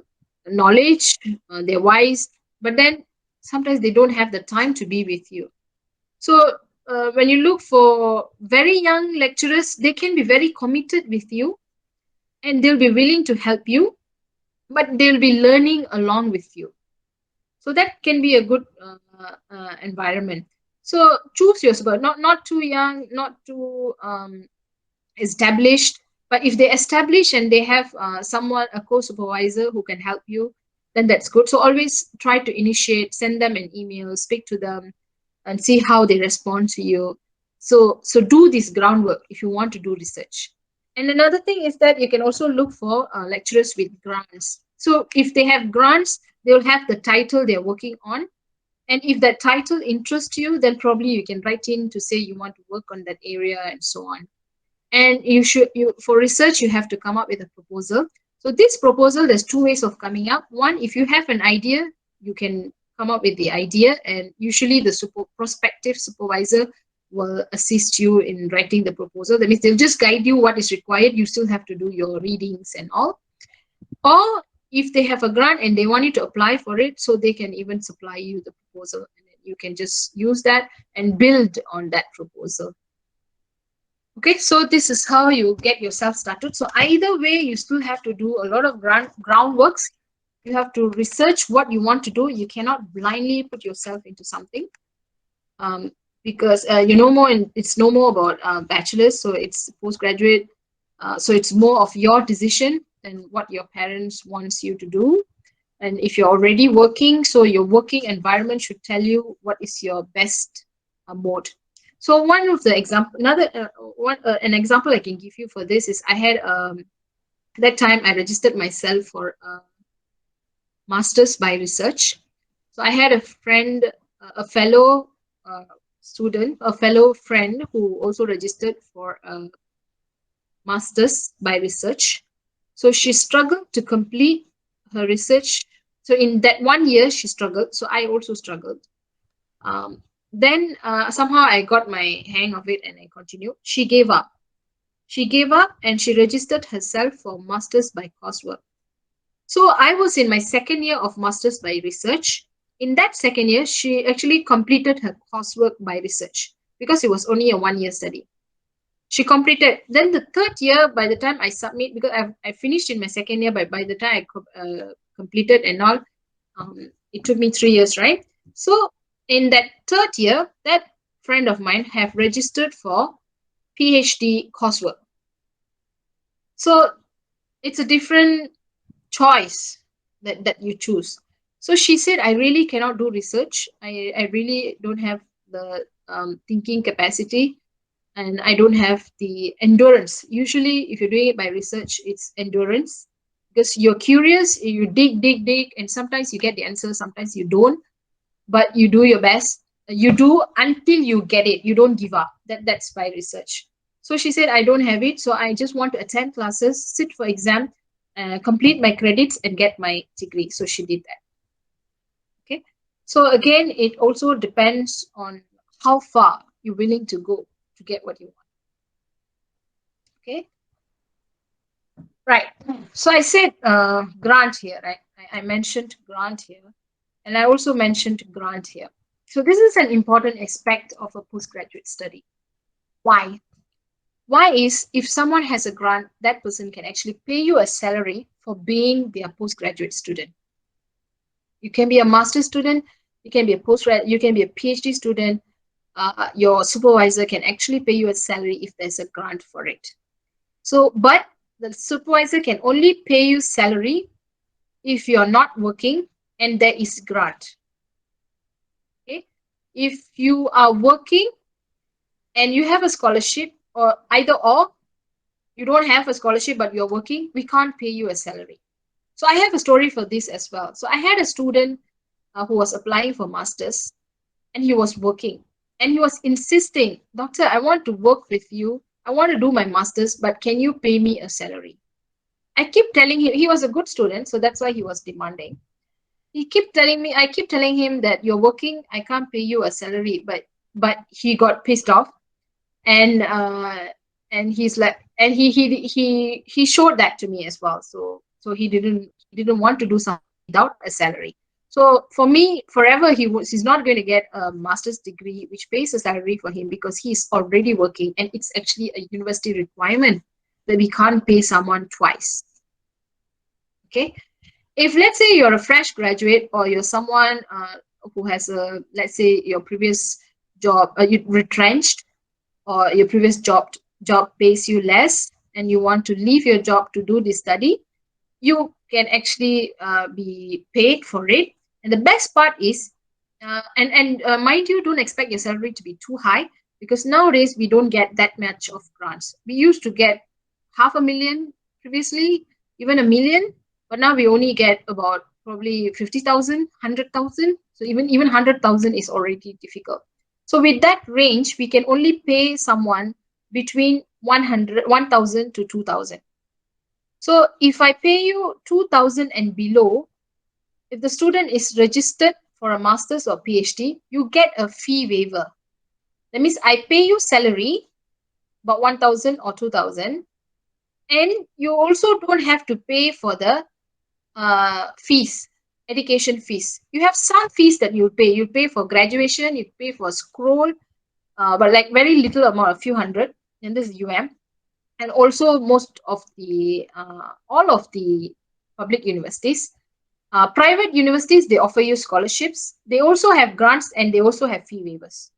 knowledge, they're wise, but then sometimes they don't have the time to be with you. So when you look for very young lecturers, they can be very committed with you and they'll be willing to help you, but they'll be learning along with you. So that can be a good environment. So choose your support, not too young, not too established, but if they establish and they have someone, a co-supervisor who can help you, then that's good. So always try to initiate, send them an email, speak to them, and see how they respond to you. So do this groundwork if you want to do research. And another thing is that you can also look for lecturers with grants. So if they have grants, they'll have the title they're working on. And if that title interests you, then probably you can write in to say you want to work on that area and so on. And you for research, you have to come up with a proposal. So this proposal, there's two ways of coming up. One, if you have an idea, you can come up with the idea, and usually the prospective supervisor will assist you in writing the proposal. That means they'll just guide you what is required. You still have to do your readings and all. Or if they have a grant and they want you to apply for it, so they can even supply you the proposal, and then you can just use that and build on that proposal. Okay, so this is how you get yourself started. So either way, you still have to do a lot of groundworks. You have to research what you want to do. You cannot blindly put yourself into something, because you know more, and it's no more about bachelor's, so it's postgraduate. So it's more of your decision than what your parents wants you to do. And if you're already working, so your working environment should tell you what is your best mode. So one of the example, an example I can give you for this is I had that time I registered myself for master's by research. So I had a friend, a fellow student, a fellow friend who also registered for a master's by research. So she struggled to complete her research. So in that 1 year, she struggled. So I also struggled. Then somehow I got my hang of it and I continued. She gave up. She gave up and she registered herself for master's by coursework. So I was in my second year of master's by research. In that second year, she actually completed her coursework by research because it was only a 1 year study. She completed. Then the third year, by the time I submit, because I finished in my second year, but by the time I completed and all, it took me 3 years, right? So in that third year, that friend of mine have registered for PhD coursework. So it's a different choice that you choose. So she said, I really cannot do research. I really don't have the thinking capacity, and I don't have the endurance. Usually, if you're doing it by research, it's endurance, because you're curious, you dig, and sometimes you get the answer, sometimes you don't, but you do your best. You do until you get it. You don't give up. That's by research. So she said, I don't have it, so I just want to attend classes, sit for exam, complete my credits, and get my degree. So she did that. Okay. So again, it also depends on how far you're willing to go to get what you want. Okay. Right. So I said grant here, right? I mentioned grant here, and I also mentioned grant here. So this is an important aspect of a postgraduate study. Why? Why is if someone has a grant, that person can actually pay you a salary for being their postgraduate student. You can be a master's student, you can be a postgrad, you can be a PhD student. Your supervisor can actually pay you a salary if there's a grant for it. So, but the supervisor can only pay you salary if you're not working and there is grant. Okay, if you are working and you have a scholarship, or either or, you don't have a scholarship but you're working, we can't pay you a salary. So I have a story for this as well. So I had a student who was applying for masters, and he was working. And he was insisting, Doctor, I want to work with you. I want to do my master's, but can you pay me a salary? I keep telling him, he was a good student, so that's why he was demanding. I keep telling him that you're working, I can't pay you a salary, but he got pissed off, and he's like, and he showed that to me as well. So he didn't want to do something without a salary. So for me, forever he's not going to get a master's degree which pays a salary for him, because he's already working, and it's actually a university requirement that we can't pay someone twice. Okay, if let's say you're a fresh graduate, or you're someone who has a, let's say your previous job, you retrenched, or your previous job pays you less, and you want to leave your job to do this study, you can actually be paid for it. And the best part is, mind you, don't expect your salary to be too high, because nowadays we don't get that much of grants. We used to get 500,000 previously, even 1 million, but now we only get about probably 50,000, 100,000. So even 100,000 is already difficult. So with that range, we can only pay someone between 1,000 to 2,000. So if I pay you 2,000 and below, if the student is registered for a master's or PhD, you get a fee waiver. That means I pay you salary, about 1,000 or 2,000, and you also don't have to pay for the fees, education fees. You have some fees that you pay. You pay for graduation, you pay for scroll, but like very little amount, a few hundred, and this is UM. And also most of the all of the public universities, private universities, they offer you scholarships. They also have grants, and they also have fee waivers,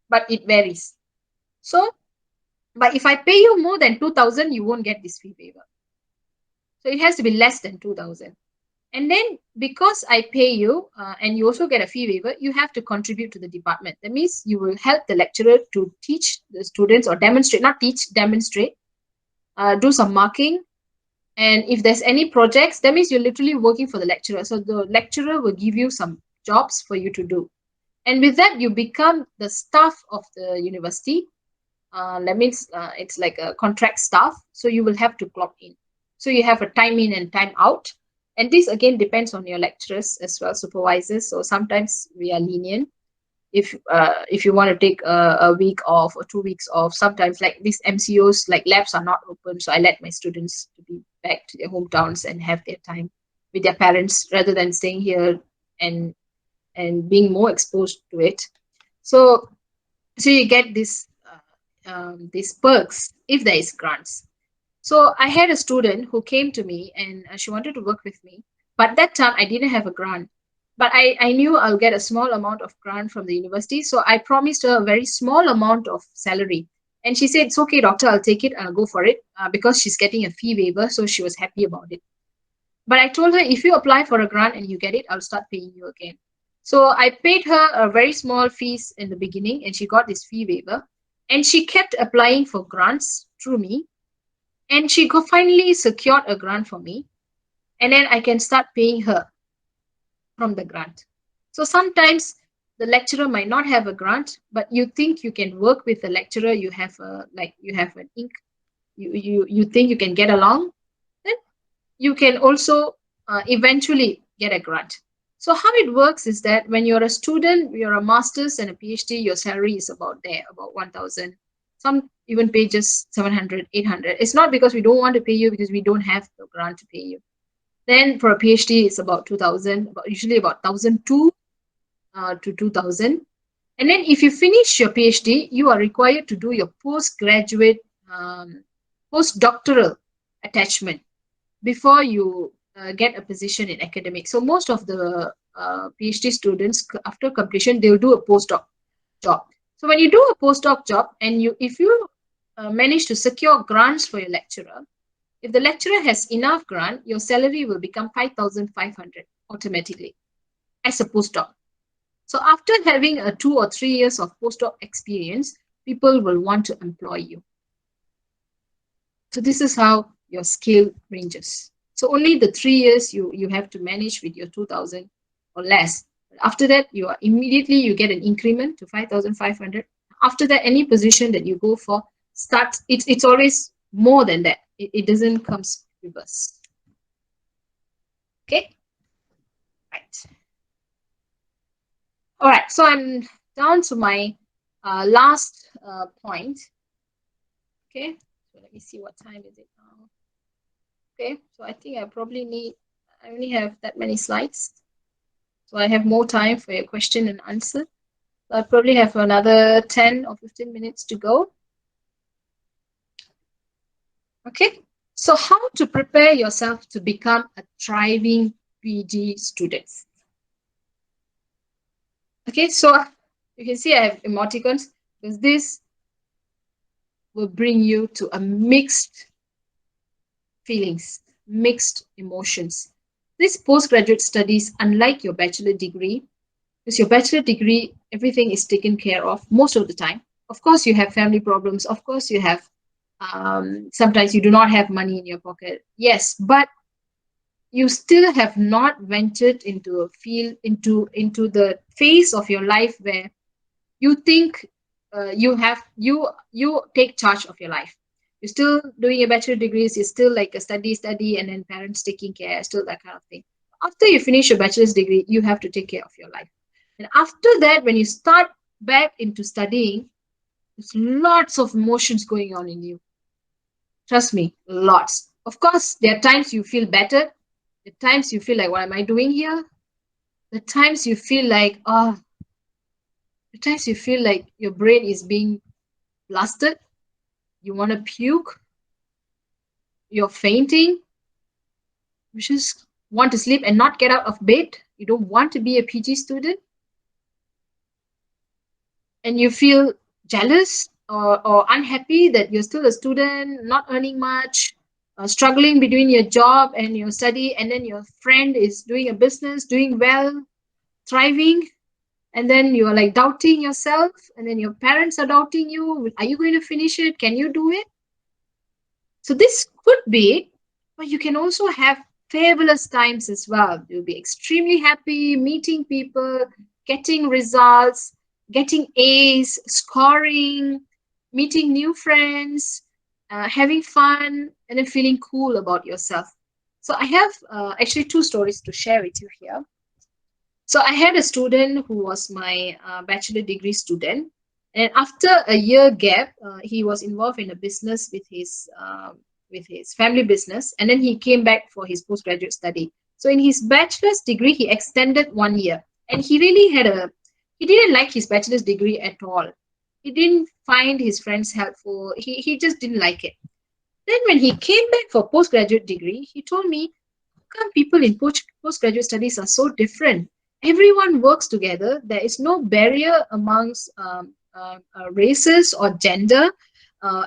but it varies. So, but if I pay you more than 2,000, you won't get this fee waiver. So it has to be less than 2,000. And then because I pay you and you also get a fee waiver, you have to contribute to the department. That means you will help the lecturer to teach the students, or demonstrate, not teach, demonstrate, do some marking. And if there's any projects, that means you're literally working for the lecturer. So the lecturer will give you some jobs for you to do. And with that, you become the staff of the university. That means it's like a contract staff. So you will have to clock in. So you have a time in and time out. And this again depends on your lecturers as well, supervisors. So sometimes we are lenient. If you want to take a week off or 2 weeks off, sometimes like these MCOs, like labs are not open, so I let my students to be back to their hometowns and have their time with their parents, rather than staying here and being more exposed to it. So you get these perks if there is grants. So I had a student who came to me, and she wanted to work with me, but that time I didn't have a grant. But I knew I'll get a small amount of grant from the university. So I promised her a very small amount of salary. And she said, it's okay, doctor, I'll take it, I'll go for it, because she's getting a fee waiver. So she was happy about it. But I told her, if you apply for a grant and you get it, I'll start paying you again. So I paid her a very small fees in the beginning, and she got this fee waiver. And she kept applying for grants through me. And she finally secured a grant for me. And then I can start paying her from the grant. So sometimes the lecturer might not have a grant, but you think you can work with the lecturer, you have an ink, you think you can get along, then you can also eventually get a grant. So how it works is that when you're a student, you're a master's and a PhD, your salary is about 1,000. Some even pay just 700, 800. It's not because we don't want to pay you, because we don't have the grant to pay you. Then for a PhD, it's about 2,000, usually about 1,002 to 2,000. And then if you finish your PhD, you are required to do your postgraduate, postdoctoral attachment before you get a position in academic. So most of the PhD students, after completion, they'll do a postdoc job. So when you do a postdoc job, and if you manage to secure grants for your lecturer, if the lecturer has enough grant, your salary will become 5,500 automatically as a postdoc. So after having a 2 or 3 years of postdoc experience, people will want to employ you. So this is how your scale ranges. So only the 3 years you have to manage with your 2,000 or less. After that, you get an increment to 5,500. After that, any position that you go for starts, it's always more than that. It doesn't come reverse. Okay, right. All right, so I'm down to my last point. Okay, so let me see what time is it now. Okay, so I think I only have that many slides. So I have more time for your question and answer. So I probably have another 10 or 15 minutes to go. Okay, so how to prepare yourself to become a thriving PG student? Okay, so you can see I have emoticons because this will bring you to a mixed feelings, mixed emotions. This postgraduate studies, unlike your bachelor degree, because your bachelor degree, everything is taken care of most of the time. Of course, you have family problems. Of course, you have sometimes you do not have money in your pocket. Yes, but you still have not ventured into a field, into the phase of your life where you think you take charge of your life. You're still doing your bachelor degrees. You're still like a study, and then parents taking care, still that kind of thing. After you finish your bachelor's degree, you have to take care of your life. And after that, when you start back into studying, there's lots of emotions going on in you. Trust me, lots. Of course, there are times you feel better. There are times you feel like, what am I doing here? The times you feel like, the times you feel like your brain is being blasted. You want to puke. You're fainting. You just want to sleep and not get out of bed. You don't want to be a PG student. And you feel jealous or unhappy that you're still a student, not earning much, struggling between your job and your study, and then your friend is doing a business, doing well, thriving, and then you're like doubting yourself, and then your parents are doubting you. Are you going to finish it? Can you do it? So this could be, but you can also have fabulous times as well. You'll be extremely happy meeting people, getting results, getting A's, scoring, meeting new friends, having fun, and then feeling cool about yourself. So I have actually two stories to share with you here. So I had a student who was my bachelor degree student, and after a year gap, he was involved in a business with his family business, and then he came back for his postgraduate study. So in his bachelor's degree, he extended 1 year, and he didn't like his bachelor's degree at all. He didn't find his friends helpful. He just didn't like it. Then when he came back for postgraduate degree, he told me, come people in postgraduate studies are so different. Everyone works together. There is no barrier amongst races or gender.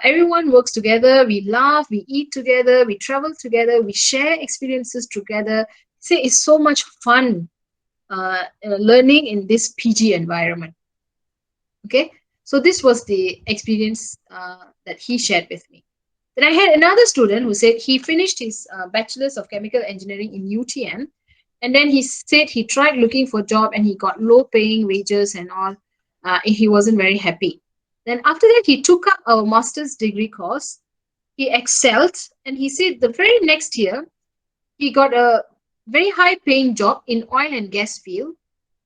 Everyone works together. We laugh, we eat together, we travel together, we share experiences together. Say it's so much fun learning in this PG environment. Okay, so this was the experience that he shared with me. Then I had another student who said he finished his bachelor's of chemical engineering in UTM, and then he said he tried looking for a job and he got low paying wages and all. He wasn't very happy. Then after that, he took up a master's degree course. He excelled, and he said the very next year he got a very high paying job in oil and gas field.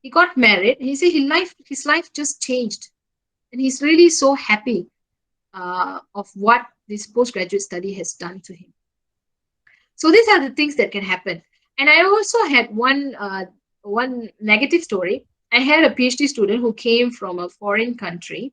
He got married. And he said his life just changed, and he's really so happy of what this postgraduate study has done to him. So these are the things that can happen. And I also had one negative story. I had a PhD student who came from a foreign country,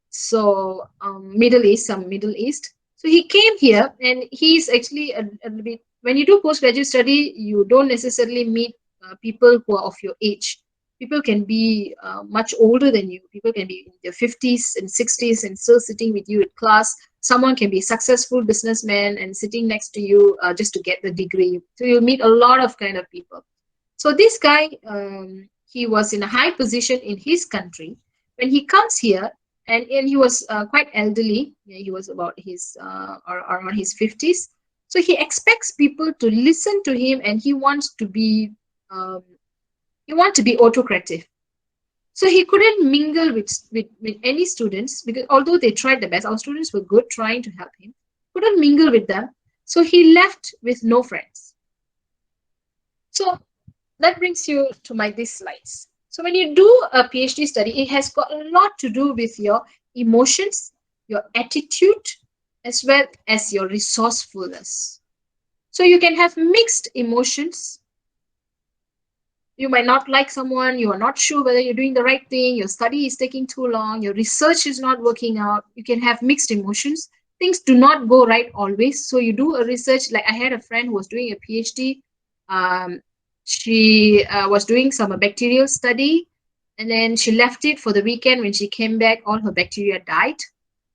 so Middle East. So he came here, and he's actually a bit. When you do postgraduate study, you don't necessarily meet people who are of your age. People can be much older than you. People can be in their 50s and 60s and still sitting with you at class. Someone can be a successful businessman and sitting next to you just to get the degree. So you'll meet a lot of kind of people. So this guy, he was in a high position in his country. When he comes here, and he was quite elderly. Yeah, he was about his or around his 50s. So he expects people to listen to him, and he wants to be You want to be autocratic. So he couldn't mingle with any students because although they tried their best, our students were good trying to help him, couldn't mingle with them. So he left with no friends. So that brings you to these slides. So when you do a PhD study, it has got a lot to do with your emotions, your attitude, as well as your resourcefulness. So you can have mixed emotions. You might not like someone, you are not sure whether you're doing the right thing, your study is taking too long, your research is not working out. You can have mixed emotions. Things do not go right always. So you do a research, like I had a friend who was doing a PhD. She was doing some bacterial study, and then she left it for the weekend. When she came back, all her bacteria died.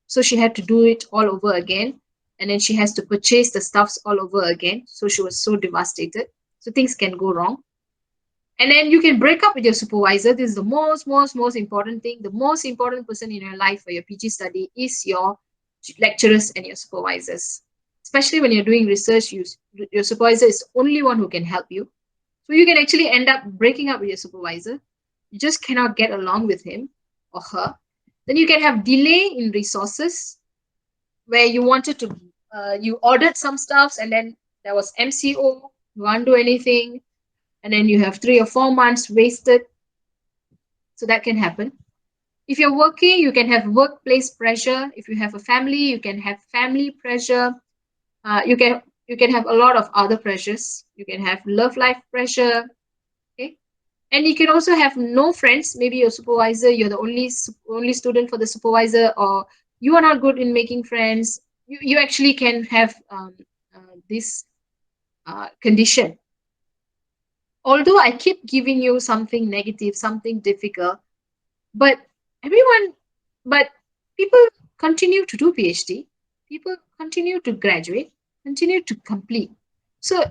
So she had to do it all over again. And then she has to purchase the stuffs all over again. So she was so devastated. So things can go wrong. And then you can break up with your supervisor. This is the most important thing. The most important person in your life for your PG study is your lecturers and your supervisors. Especially when you're doing research, your supervisor is the only one who can help you. So you can actually end up breaking up with your supervisor. You just cannot get along with him or her. Then you can have delay in resources where you wanted to, you ordered some stuffs and then there was MCO, you can't do anything. And then you have 3 or 4 months wasted. So that can happen. If you're working, you can have workplace pressure. If you have a family, you can have family pressure. You can have a lot of other pressures. You can have love life pressure. Okay, and you can also have no friends. Maybe your supervisor, you're the only student for the supervisor, or you are not good in making friends. You actually can have this condition. Although I keep giving you something negative, something difficult, but everyone, but people continue to do PhD, people continue to graduate, continue to complete. So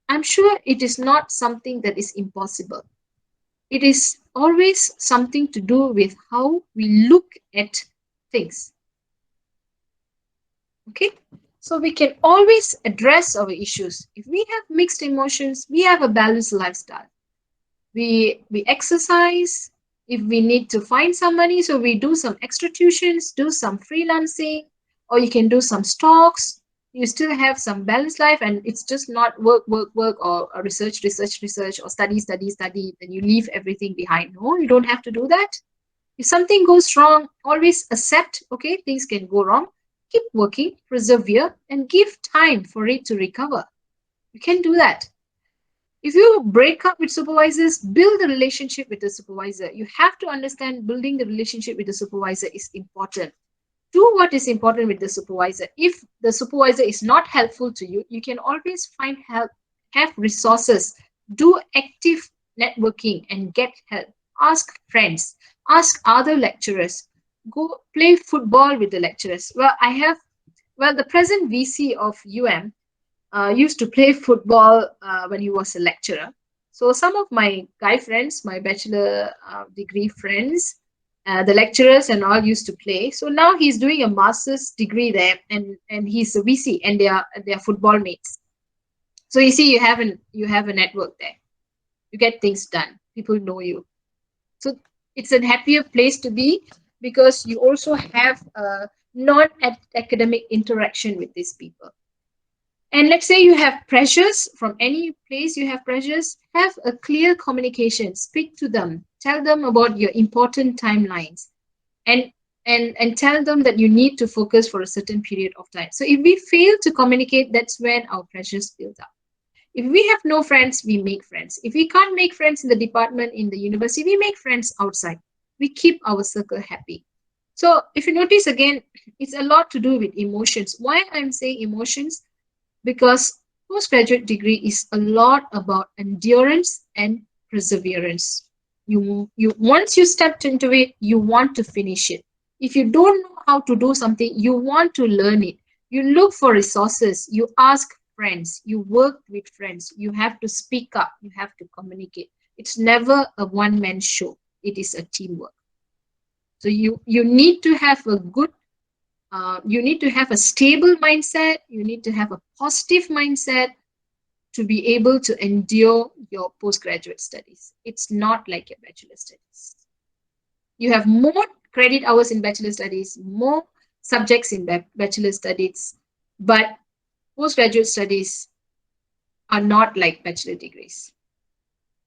I'm sure it is not something that is impossible. It is always something to do with how we look at things. Okay, so we can always address our issues. If we have mixed emotions, we have a balanced lifestyle. We exercise. If we need to find some money, so we do some extra tuitions, do some freelancing, or you can do some stocks. You still have some balanced life, and it's just not work, or research, or study, then you leave everything behind. No, you don't have to do that. If something goes wrong, always accept, okay, things can go wrong. Keep working, persevere, and give time for it to recover. You can do that. If you break up with supervisors, build a relationship with the supervisor. You have to understand building the relationship with the supervisor is important. Do what is important with the supervisor. If the supervisor is not helpful to you, you can always find help, have resources, do active networking and get help. Ask friends, ask other lecturers, go play football with the lecturers. The present VC of used to play football when he was a lecturer. So some of my guy friends, my bachelor degree friends, the lecturers and all used to play. So now he's doing a master's degree there, and he's a VC, and they are football mates. So you see, you have a network there. You get things done. People know you. So it's a happier place to be because you also have a non-academic interaction with these people. And let's say you have pressures from any place, you have pressures, have a clear communication, speak to them, tell them about your important timelines, and tell them that you need to focus for a certain period of time. So if we fail to communicate, that's when our pressures build up. If we have no friends, we make friends. If we can't make friends in the department, in the university, we make friends outside. We keep our circle happy. So if you notice again, it's a lot to do with emotions. Why I'm saying emotions? Because postgraduate degree is a lot about endurance and perseverance. You once you stepped into it, you want to finish it. If you don't know how to do something, you want to learn it. You look for resources, you ask friends, you work with friends, you have to speak up, you have to communicate. It's never a one-man show, it is a teamwork. So you need to have a good you need to have a stable mindset. You need to have a positive mindset to be able to endure your postgraduate studies. It's not like your bachelor studies. You have more credit hours in bachelor studies, more subjects in bachelor studies, but postgraduate studies are not like bachelor degrees.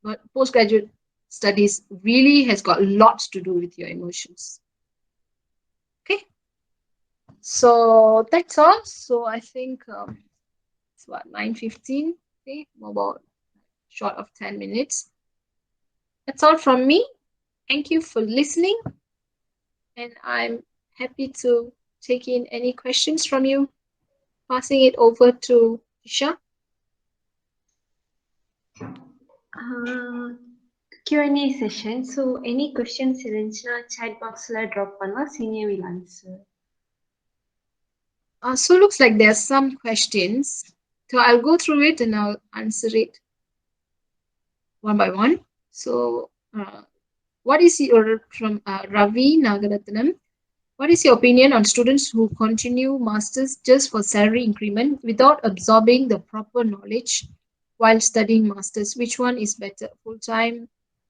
But postgraduate studies really has got lots to do with your emotions. Okay, so that's all. So I think it's what 9:15. Okay, about short of 10 minutes. That's all from me. Thank you for listening, and I'm happy to take in any questions from you. Passing it over to Isha. Q&A session. So any questions இருந்துச்சுன்னா chat boxல drop பண்ணலாம். Senior will answer. So looks like there are some questions. So I'll go through it and I'll answer it one by one. So what is your, from Ravi Nagaratnam, what is your opinion on students who continue masters just for salary increment without absorbing the proper knowledge while studying masters? Which one is better, full-time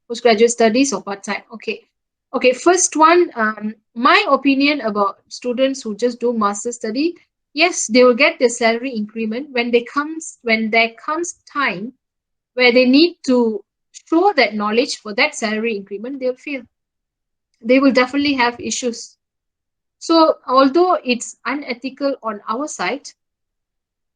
postgraduate studies or part-time? Okay, first one, my opinion about students who just do master study, yes, they will get their salary increment. When there comes time where they need to show that knowledge for that salary increment, they'll feel they will definitely have issues. So although it's unethical on our side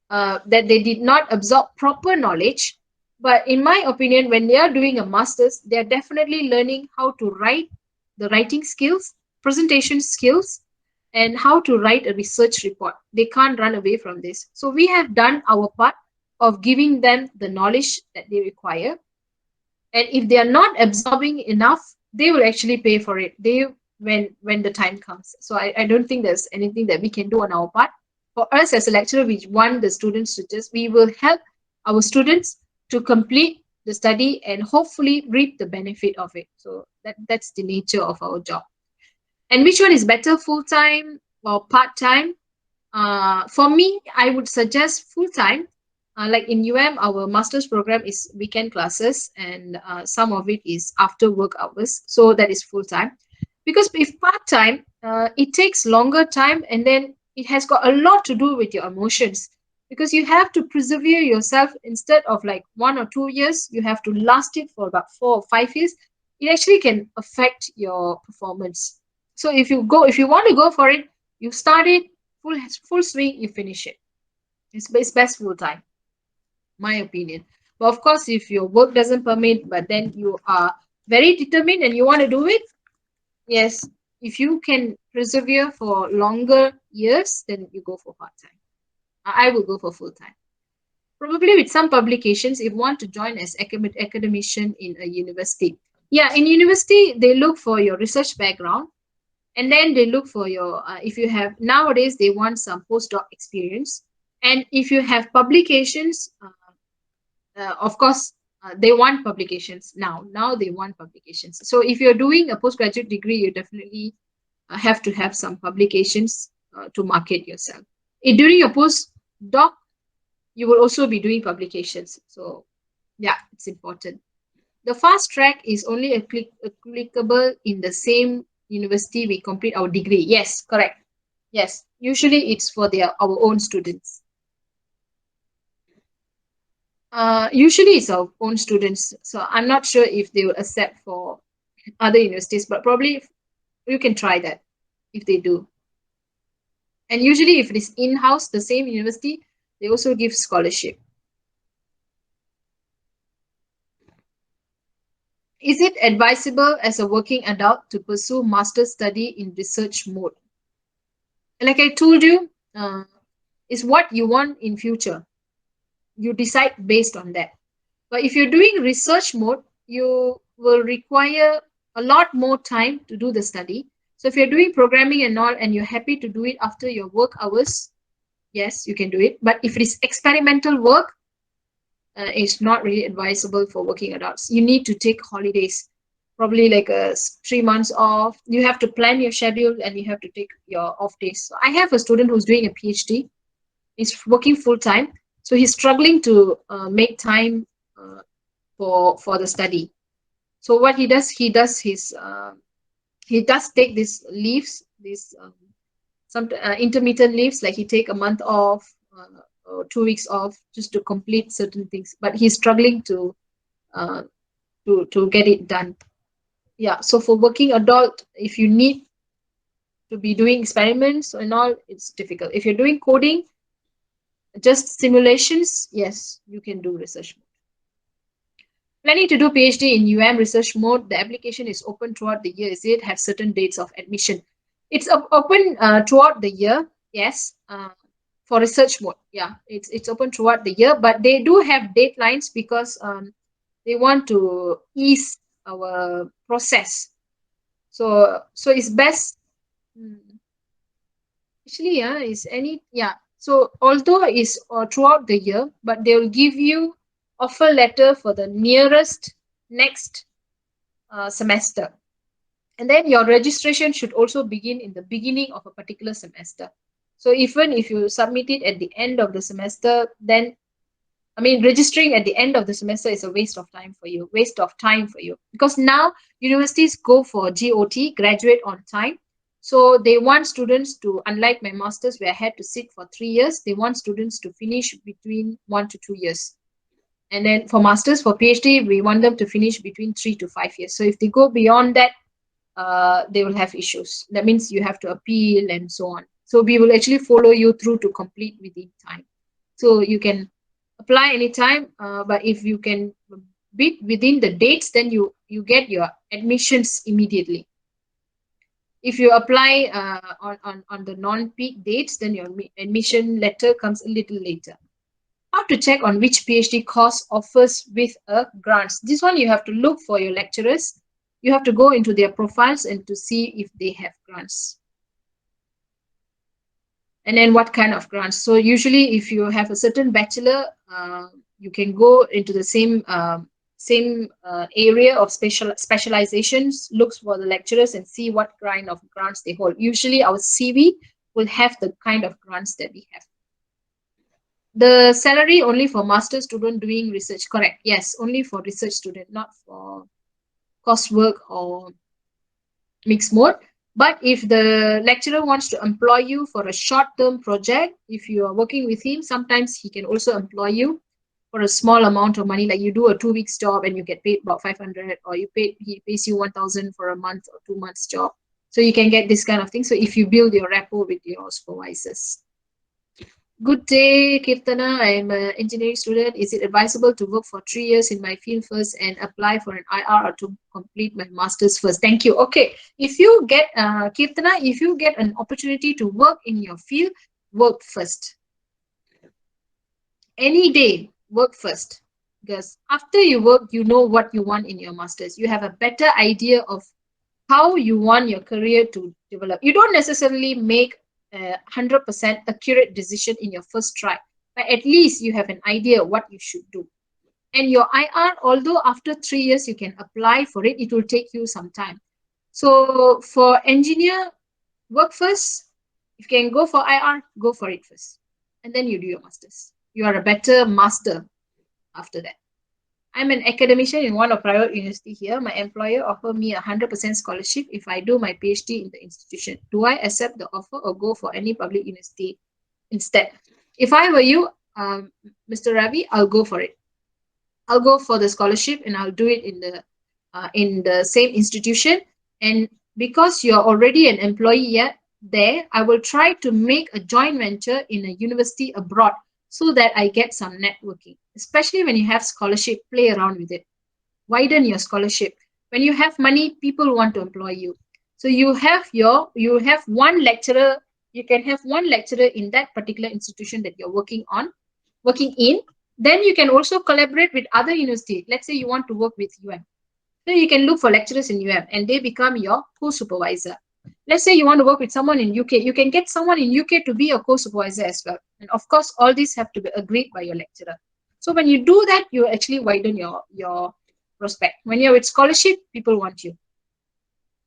that they did not absorb proper knowledge, but in my opinion, when they are doing a master's, they are definitely learning how to write, the writing skills, presentation skills, and how to write a research report. They can't run away from this. So we have done our part of giving them the knowledge that they require. And if they are not absorbing enough, they will actually pay for it. When the time comes. So I don't think there's anything that we can do on our part. For us as a lecturer, we want the students to just, we will help our students to complete the study and hopefully reap the benefit of it. So that's the nature of our job. And which one is better, full-time or part-time? For me, I would suggest full-time. Like in our master's program is weekend classes, and some of it is after work hours. So that is full-time. Because if part-time, it takes longer time, and then it has got a lot to do with your emotions. Because you have to persevere yourself. Instead of like 1 or 2 years, you have to last it for about 4 or 5 years. It actually can affect your performance. So if you want to go for it, you start it full swing, you finish it. It's best full-time, my opinion. But of course, if your work doesn't permit, but then you are very determined and you want to do it, yes, if you can persevere for longer years, then you go for part-time. I will go for full-time. Probably with some publications, if you want to join as academician in a university. Yeah, in university, they look for your research background, and then they look for your, if you have, nowadays, they want some postdoc experience. And if you have publications, of course, they want publications now. Now they want publications. So if you're doing a postgraduate degree, you definitely have to have some publications to market yourself. During your postdoc, you will also be doing publications. So yeah, it's important. The fast track is only applicable in the same university we complete our degree. Yes, correct. Yes, usually it's for our own students. Usually it's our own students. So I'm not sure if they will accept for other universities, but probably you can try that if they do. And usually if it is in-house, the same university, they also give scholarship. Is it advisable as a working adult to pursue master's study in research mode? Like I told you, is what you want in future. You decide based on that. But if you're doing research mode, you will require a lot more time to do the study. So if you're doing programming and all, and you're happy to do it after your work hours, yes, you can do it. But if it is experimental work, it's not really advisable for working adults. You need to take holidays, probably like 3 months off. You have to plan your schedule and you have to take your off days. So I have a student who's doing a PhD. He's working full time. So he's struggling to make time for the study. So what he does he does take these leaves, these some intermittent leaves, like he take a month off or 2 weeks off just to complete certain things. But he's struggling uh, to get it done. Yeah. So for working adult, if you need to be doing experiments and all, it's difficult. If you're doing coding, just simulations, yes, you can do research mode. Planning to do PhD in UM research mode, the application is open throughout the year. Is it have certain dates of admission? It's open throughout the year, yes. For research mode, yeah, it's open throughout the year, but they do have deadlines because they want to ease our process. So it's best. Actually, yeah, is any, yeah. So although it's throughout the year, but they will give you offer letter for the nearest next semester. And then your registration should also begin in the beginning of a particular semester. So even if you submit it at the end of the semester, then I mean, registering at the end of the semester is a waste of time for you, because now universities go for GOT, graduate on time. So they want students to, unlike my masters where I had to sit for 3 years, they want students to finish between 1 to 2 years. And then for masters, for PhD, we want them to finish between 3 to 5 years. So if they go beyond that, they will have issues. That means you have to appeal and so on. So we will actually follow you through to complete within time. So you can apply anytime, but if you can beat within the dates, then you get your admissions immediately. If you apply on the non-peak dates, then your admission letter comes a little later. How to check on which PhD course offers with a grants? This one you have to look for your lecturers. You have to go into their profiles and to see if they have grants. And then what kind of grants? So usually if you have a certain bachelor, you can go into the same area of specializations, looks for the lecturers and see what kind of grants they hold. Usually our CV will have the kind of grants that we have. The salary only for master student doing research, correct? Yes, only for research student, not for coursework or mixed mode. But if the lecturer wants to employ you for a short-term project, if you are working with him, sometimes he can also employ you for a small amount of money, like you do a 2 weeks job and you get paid about 500, or he pays you 1,000 for a month or 2 months job. So you can get this kind of thing. So if you build your rapport with your supervisors. Good day, Kirtana. I'm an engineering student. Is it advisable to work for 3 years in my field first and apply for an IR, or to complete my master's first? Thank you. Okay. If you get, Kirtana, if you get an opportunity to work in your field, work first. Any day, work first. Because after you work, you know what you want in your master's. You have a better idea of how you want your career to develop. You don't necessarily make 100% accurate decision in your first try, but at least you have an idea what you should do. And your IR, although after 3 years you can apply for it, it will take you some time. So for engineer, work first. If you can go for IR, go for it first, and then you do your masters. You are a better master after that. I'm an academician in one of private university here. My employer offer me 100% scholarship if I do my PhD in the institution. Do I accept the offer or go for any public university instead? If I were you, Mr. Ravi, I'll go for it. I'll go for the scholarship and I'll do it in the same institution. And because you're already an employee yet there, I will try to make a joint venture in a university abroad, so that I get some networking, especially when you have scholarship, play around with it. Widen your scholarship. When you have money, people want to employ you. So you have one lecturer, you can have one lecturer in that particular institution that you're working in. Then you can also collaborate with other universities. Let's say you want to work with UM. Then you can look for lecturers in UM and they become your co-supervisor. Let's say you want to work with someone in UK, you can get someone in UK to be your co-supervisor as well. And of course, all these have to be agreed by your lecturer. So when you do that, you actually widen your prospect. When you're with scholarship, people want you.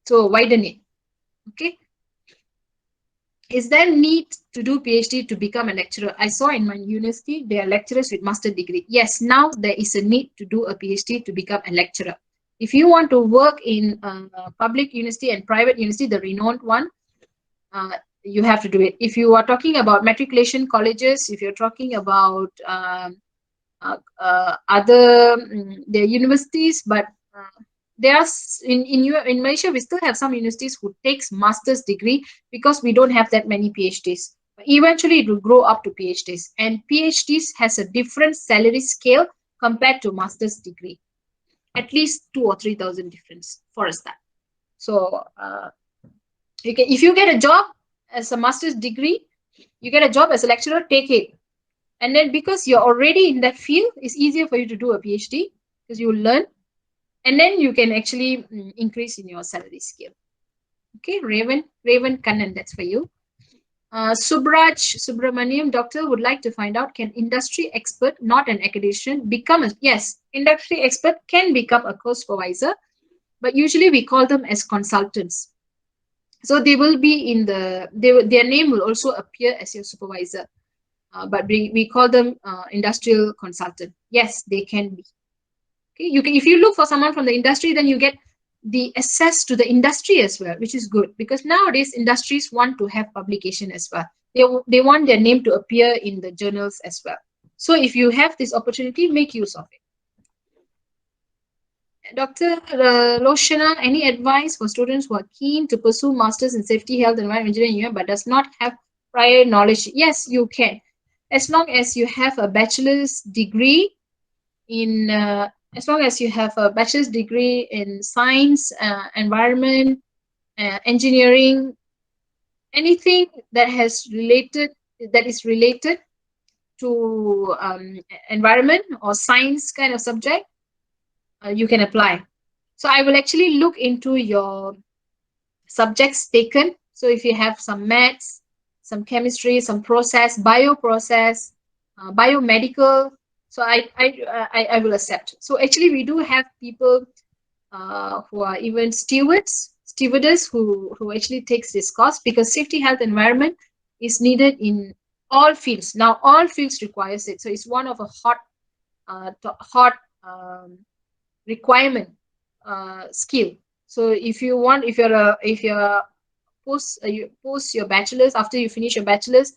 So widen it. Okay. Is there need to do PhD to become a lecturer? I saw in my university, there are lecturers with master degree. Yes, now there is a need to do a PhD to become a lecturer. If you want to work in public university and private university, the renowned one, you have to do it. If you are talking about matriculation colleges, if you're talking about other the universities, but there are in Malaysia we still have some universities who takes master's degree because we don't have that many PhDs. Eventually, it will grow up to PhDs, and PhDs has a different salary scale compared to master's degree, at least 2 or 3 thousand difference for a start. So if you get a job as a master's degree, you get a job as a lecturer, take it. And then because you're already in that field, it's easier for you to do a PhD because you will learn. And then you can actually increase in your salary scale. Okay, Raven Kannan, that's for you. Subraj Subramaniam, doctor, would like to find out, can industry expert, not an academician, become a, yes, industry expert can become a course supervisor, but usually we call them as consultants. So they will be in their name will also appear as your supervisor. But we call them industrial consultant. Yes, they can be. Okay, you can, if you look for someone from the industry, then you get the access to the industry as well, which is good because nowadays industries want to have publication as well. They want their name to appear in the journals as well. So if you have this opportunity, make use of it. Dr. Loshana, any advice for students who are keen to pursue masters in safety, health, and environment engineering but does not have prior knowledge? Yes, you can. As long as you have a bachelor's degree in as long as you have a bachelor's degree in science, environment, engineering, anything that is related to environment or science kind of subject, you can apply. So I will actually look into your subjects taken. So if you have some maths, some chemistry, some process, bioprocess, biomedical, so I will accept. So actually we do have people who are even stewardess who actually takes this course because safety, health, environment is needed in all fields. Now all fields requires it. So it's one of a hot requirement skill. So if you're you post your bachelor's, after you finish your bachelor's,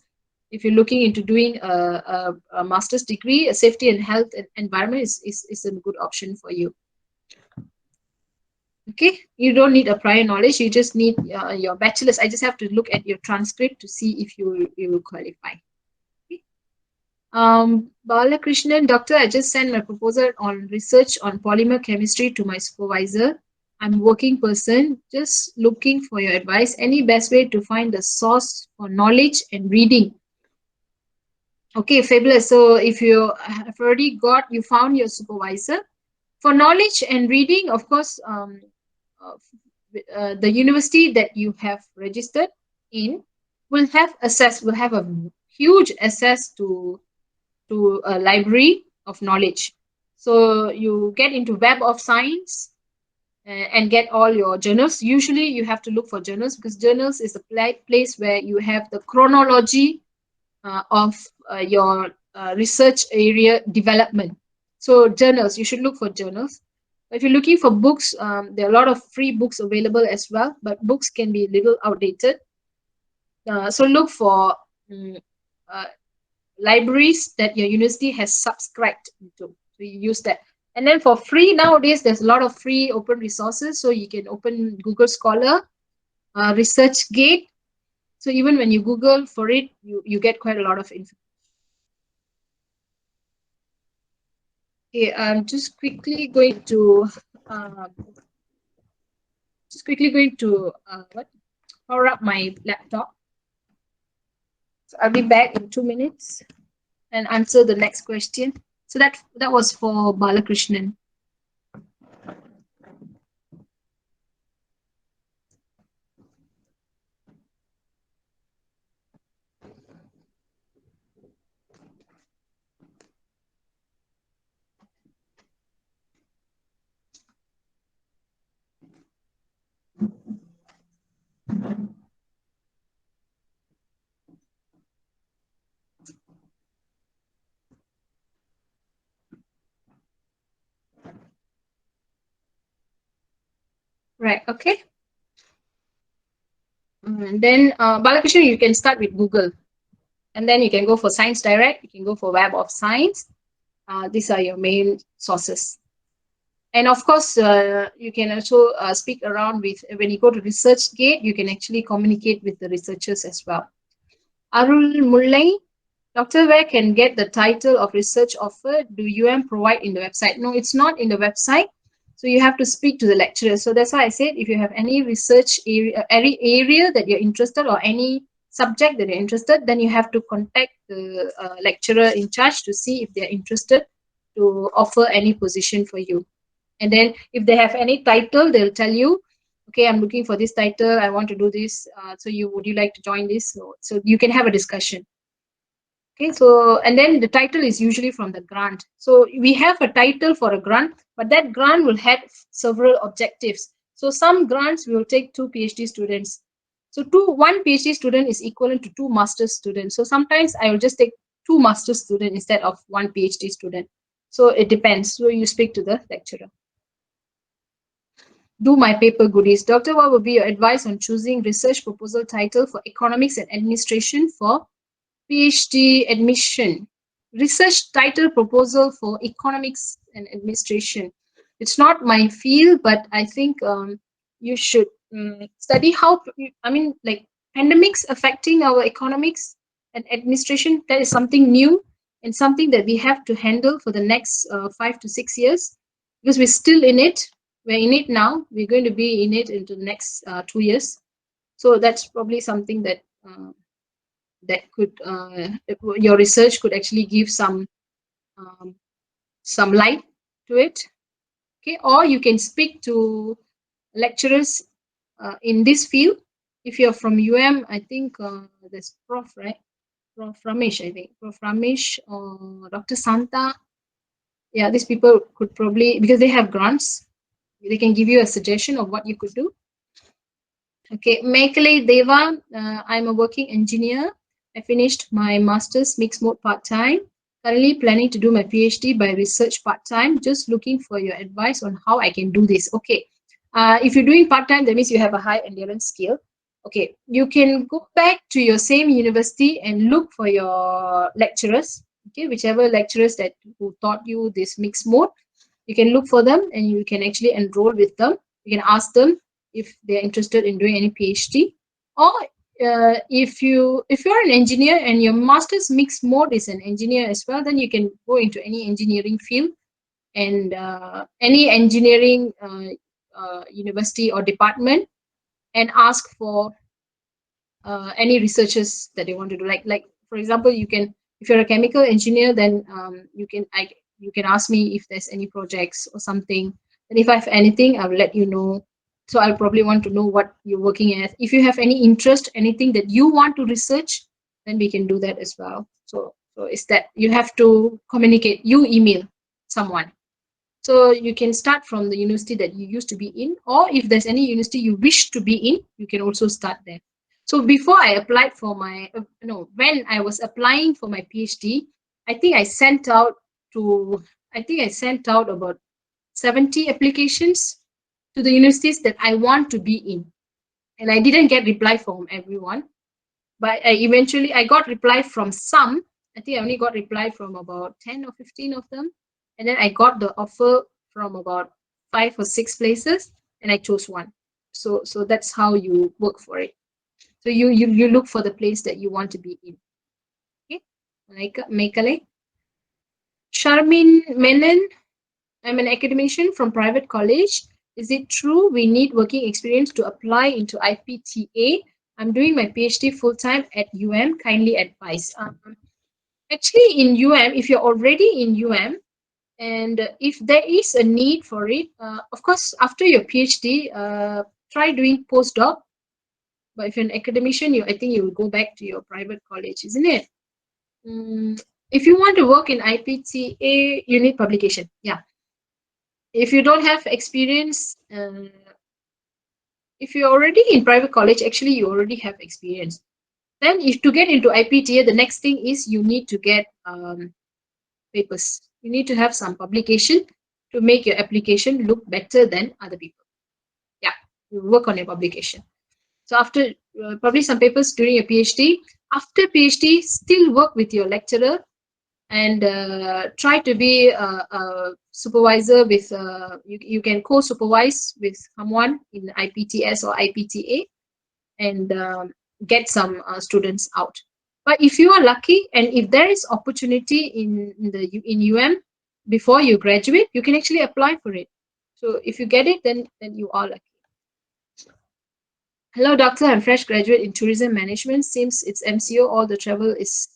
if you're looking into doing a master's degree, a safety and health and environment is a good option for you. Okay, you don't need a prior knowledge, you just need your bachelor's. I just have to look at your transcript to see if you will qualify. Okay. Balakrishnan, doctor, I just sent my proposal on research on polymer chemistry to my supervisor. I'm a working person, just looking for your advice. Any best way to find the source for knowledge and reading? Okay, fabulous. So if you have already you found your supervisor. For knowledge and reading, of course, the university that you have registered in will have a huge access to a library of knowledge. So you get into Web of Science and get all your journals. Usually you have to look for journals because journals is a place where you have the chronology of your research area development. So journals, you should look for journals. If you're looking for books, there are a lot of free books available as well, but books can be a little outdated. So look for libraries that your university has subscribed to. So you use that. And then for free nowadays, there's a lot of free open resources. So you can open Google Scholar, ResearchGate. So even when you Google for it, you get quite a lot of information. Okay, I'm just quickly going to power up my laptop. So I'll be back in 2 minutes and answer the next question. So that was for Balakrishnan. Right. Okay. And then Balakrishnan, you can start with Google, and then you can go for Science Direct. You can go for Web of Science. These are your main sources. And of course, you can also speak around with, when you go to ResearchGate, you can actually communicate with the researchers as well. Arul Mullai, Dr. Where can get the title of research offer? Do provide in the website? No, it's not in the website. So you have to speak to the lecturer. So that's why I said, if you have any research area, any area that you're interested, or any subject that you're interested, then you have to contact the lecturer in charge to see if they're interested to offer any position for you. And then if they have any title, they'll tell you, okay, I'm looking for this title, I want to do this, so would you like to join this? So you can have a discussion. Okay, so and then the title is usually from the grant. So we have a title for a grant, but that grant will have several objectives. So some grants will take 2 PhD students. So one PhD student is equivalent to 2 master's students. So sometimes I will just take 2 master's students instead of 1 PhD student. So it depends. So you speak to the lecturer. Do my paper goodies. Doctor, what would be your advice on choosing research proposal title for economics and administration for PhD admission? Research title proposal for economics and administration. It's not my field, but I think you should study how, I mean, like pandemics affecting our economics and administration. That is something new and something that we have to handle for the next 5 to 6 years, because we're still in it. We're in it now. We're going to be in it into the next 2 years. So that's probably something that could your research could actually give some light to it. Okay, or you can speak to lecturers in this field. If you're from I think there's Prof, right? Prof Ramesh, I think. Prof Ramesh or Dr. Santa. Yeah, these people could probably, because they have grants, they can give you a suggestion of what you could do. Okay, Mekale Deva, I'm a working engineer. I finished my master's mixed mode part-time. Currently planning to do my PhD by research part-time. Just looking for your advice on how I can do this. Okay, if you're doing part-time, that means you have a high endurance skill. Okay, you can go back to your same university and look for your lecturers. Okay, whichever lecturers who taught you this mixed mode, you can look for them and you can actually enroll with them. You can ask them if they're interested in doing any PhD, or if you're an engineer and your master's mixed mode is an engineer as well, then you can go into any engineering field and any engineering university or department and ask for any researchers that they want to do. Like for example, you can, if you're a chemical engineer, then you can ask me if there's any projects or something, and if I have anything, I will let you know. So I'll probably want to know what you're working at. If you have any interest, anything that you want to research, then we can do that as well. So it's that you have to communicate. You email someone. So you can start from the university that you used to be in, or if there's any university you wish to be in, you can also start there. So before I applied for my, when I was applying for my PhD, I think I sent out about 70 applications to the universities that I want to be in. And I didn't get reply from everyone, but eventually I got reply from some. I think I only got reply from about 10 or 15 of them. And then I got the offer from about 5 or 6 places, and I chose one. So that's how you work for it. So you look for the place that you want to be in. Okay, like Mekale. Sharmin Menon, I'm an academician from private college. Is it true we need working experience to apply into IPTA? I'm doing my PhD full-time at Kindly advise. Actually, in if you're already in and if there is a need for it, of course, after your PhD, try doing postdoc. But if you're an academician, I think you will go back to your private college, isn't it? If you want to work in IPTA, you need publication. Yeah. If you don't have experience, if you're already in private college, actually you already have experience. Then if to get into IPTA, the next thing is you need to get papers. You need to have some publication to make your application look better than other people. Yeah. you work on your publication. So after publish some papers during your PhD, after PhD, still work with your lecturer and try to be a supervisor with, you can co-supervise with someone in IPTS or IPTA and get some students out. But if you are lucky and if there is opportunity in UM before you graduate, you can actually apply for it. So if you get it, then you are lucky. Hello, doctor. I'm fresh graduate in tourism management. Since it's MCO, all the travel has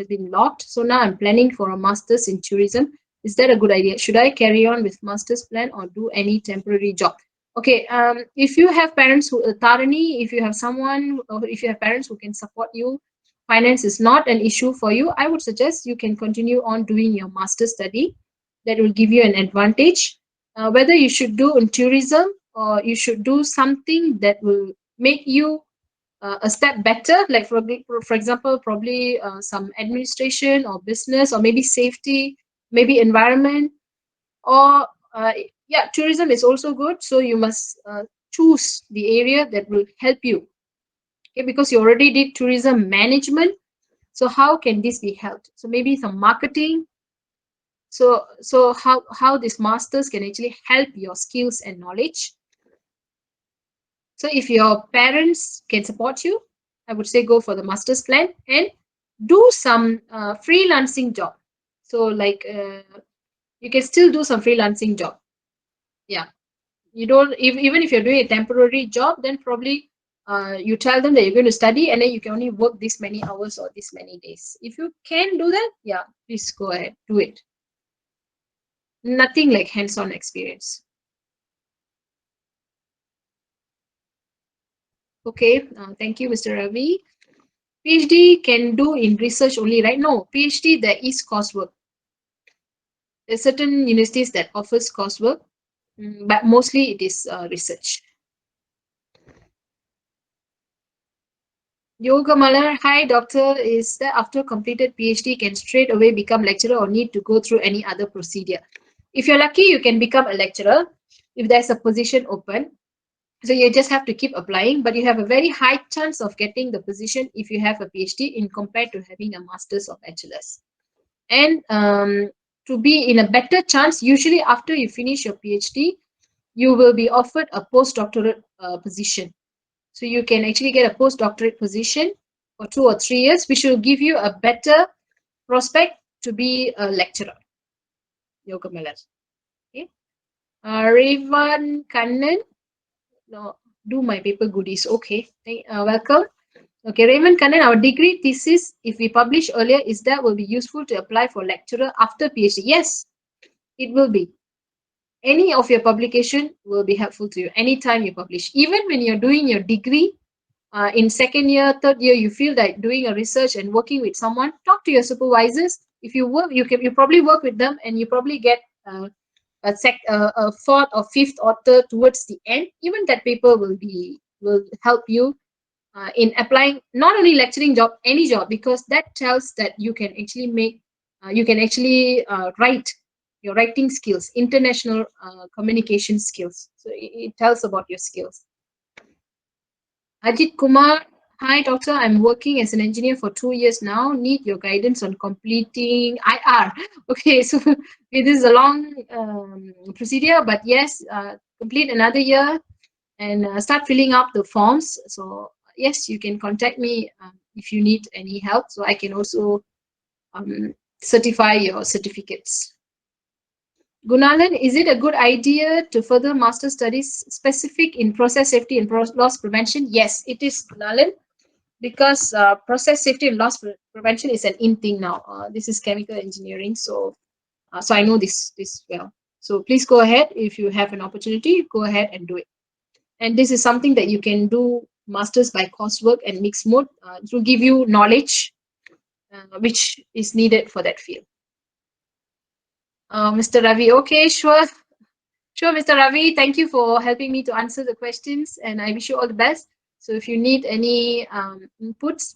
been locked. So now I'm planning for a master's in tourism. Is that a good idea? Should I carry on with master's plan or do any temporary job? Okay. If you have parents who Tarani, if you have someone, or if you have parents who can support you, finance is not an issue for you. I would suggest you can continue on doing your master's study. That will give you an advantage. Whether you should do in tourism or you should do something that will make you a step better, like for example, probably some administration or business or maybe safety, maybe environment, or yeah, tourism is also good. So you must choose the area that will help you. Okay, because you already did tourism management, so how can this be helped? So maybe some marketing. So how this masters can actually help your skills and knowledge. So if your parents can support you, I would say go for the master's plan and do some freelancing job. So like you can still do some freelancing job. Yeah, you don't even if you're doing a temporary job, then probably you tell them that you're going to study and then you can only work this many hours or this many days. If you can do that, yeah, please go ahead, do it. Nothing like hands-on experience. Okay, thank you, Mr. Ravi. PhD can do in research only, right? No, PhD there is coursework. There's certain universities that offers coursework, but mostly it is research. Yoga Malar, hi doctor, is that after completed PhD can straight away become lecturer or need to go through any other procedure? If you're lucky, you can become a lecturer if there's a position open. So you just have to keep applying, but you have a very high chance of getting the position if you have a PhD in compared to having a master's or bachelor's. And to be in a better chance, usually after you finish your PhD, you will be offered a postdoctorate position. So you can actually get a postdoctorate position for 2 or 3 years, which will give you a better prospect to be a lecturer. Yoga Malas. Okay. Revan Kannan. No, do my paper goodies. Okay. Welcome. Okay, Raymond Kannan, our degree thesis, if we publish earlier, is that will be useful to apply for lecturer after PhD? Yes, it will be. Any of your publication will be helpful to you anytime you publish. Even when you're doing your degree in second year, third year, you feel like doing a research and working with someone, talk to your supervisors. If you work, you probably work with them and you probably get a fourth or fifth author towards the end. Even that paper will help you in applying not only lecturing job, any job, because that tells that you can actually write your writing skills, international communication skills. So it tells about your skills. Ajit Kumar, hi doctor, I'm working as an engineer for 2 years now. Need your guidance on completing IR. Okay, so this is a long procedure, but yes, complete another year and start filling up the forms. So yes, you can contact me if you need any help. So I can also certify your certificates. Gunalan, is it a good idea to further master studies specific in process safety and loss prevention? Yes, it is, Gunalan, because process safety and loss prevention is an in thing now. This is chemical engineering, so I know this well. So please go ahead if you have an opportunity. Go ahead and do it. And this is something that you can do masters by coursework and mixed mode. It will give you knowledge which is needed for that field. Mr. Ravi, okay, sure, Mr. Ravi. Thank you for helping me to answer the questions, and I wish you all the best. So if you need any inputs,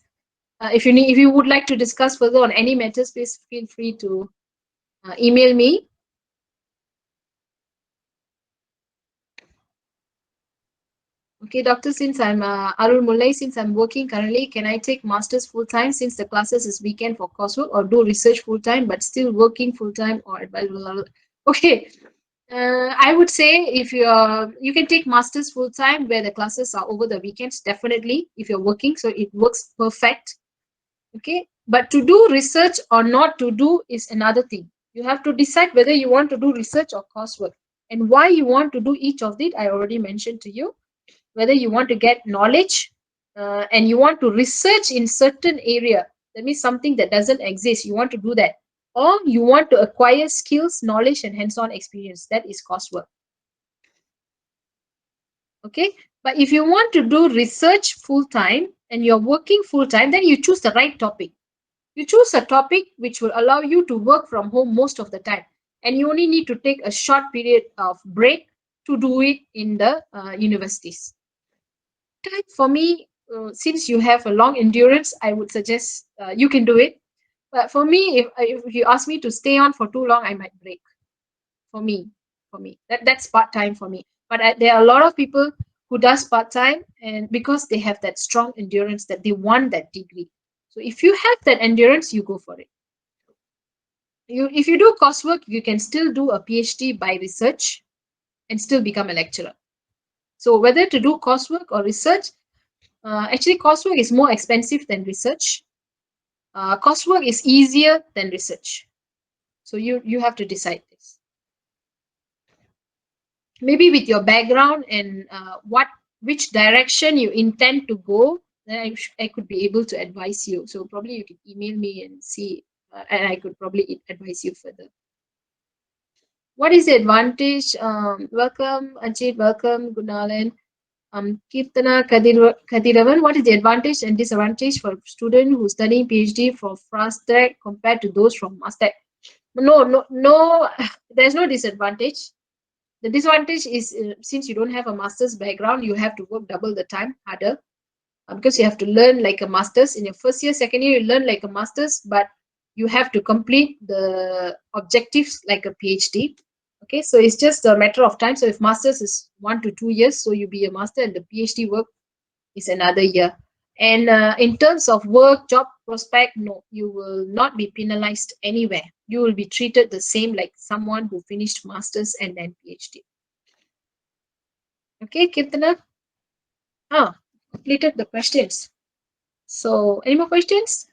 if you would like to discuss further on any matters, please feel free to email me. Okay, doctor, since I'm Arul Mullai, since I'm working currently, can I take masters full time since the classes is weekend for coursework, or do research full time but still working full time, or blah, blah, blah. Okay. I would say if you can take masters full time where the classes are over the weekends, definitely if you're working, so it works perfect. Okay, but to do research or not to do is another thing. You have to decide whether you want to do research or coursework, and why you want to do each of it. I already mentioned to you whether you want to get knowledge, and you want to research in certain area, that means something that doesn't exist, you want to do that, or you want to acquire skills, knowledge, and hands-on experience, that is coursework. Okay, but if you want to do research full time and you're working full time, then you choose the right topic. You choose a topic which will allow you to work from home most of the time, and you only need to take a short period of break to do it in the universities. Time for me, since you have a long endurance, I would suggest you can do it. But for me, if you ask me to stay on for too long, I might break. For me, that's part time for me. But there are a lot of people who does part time, and because they have that strong endurance that they want that degree. So if you have that endurance, you go for it. If you do coursework, you can still do a PhD by research and still become a lecturer. So whether to do coursework or research, actually coursework is more expensive than research. Coursework is easier than research. So you have to decide this. Maybe with your background and which direction you intend to go, then I could be able to advise you. So probably you can email me and see, and I could probably advise you further. What is the advantage? Welcome, Ajit. Welcome, Gunalan. Kirtana Kadiravan, what is the advantage and disadvantage for a student who's studying PhD for fast track compared to those from master? No, there's no disadvantage. The disadvantage is since you don't have a master's background, you have to work double the time harder, because you have to learn like a master's. In your first year, second year, you learn like a master's, but you have to complete the objectives like a PhD. Okay, so it's just a matter of time. So if master's is 1 to 2 years, so you be a master, and the PhD work is another year. And in terms of work, job prospect, no, you will not be penalized anywhere. You will be treated the same like someone who finished master's and then PhD. Okay, Kirtana? Completed the questions. So, any more questions?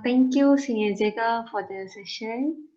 Thank you, Senior Jega, for the session.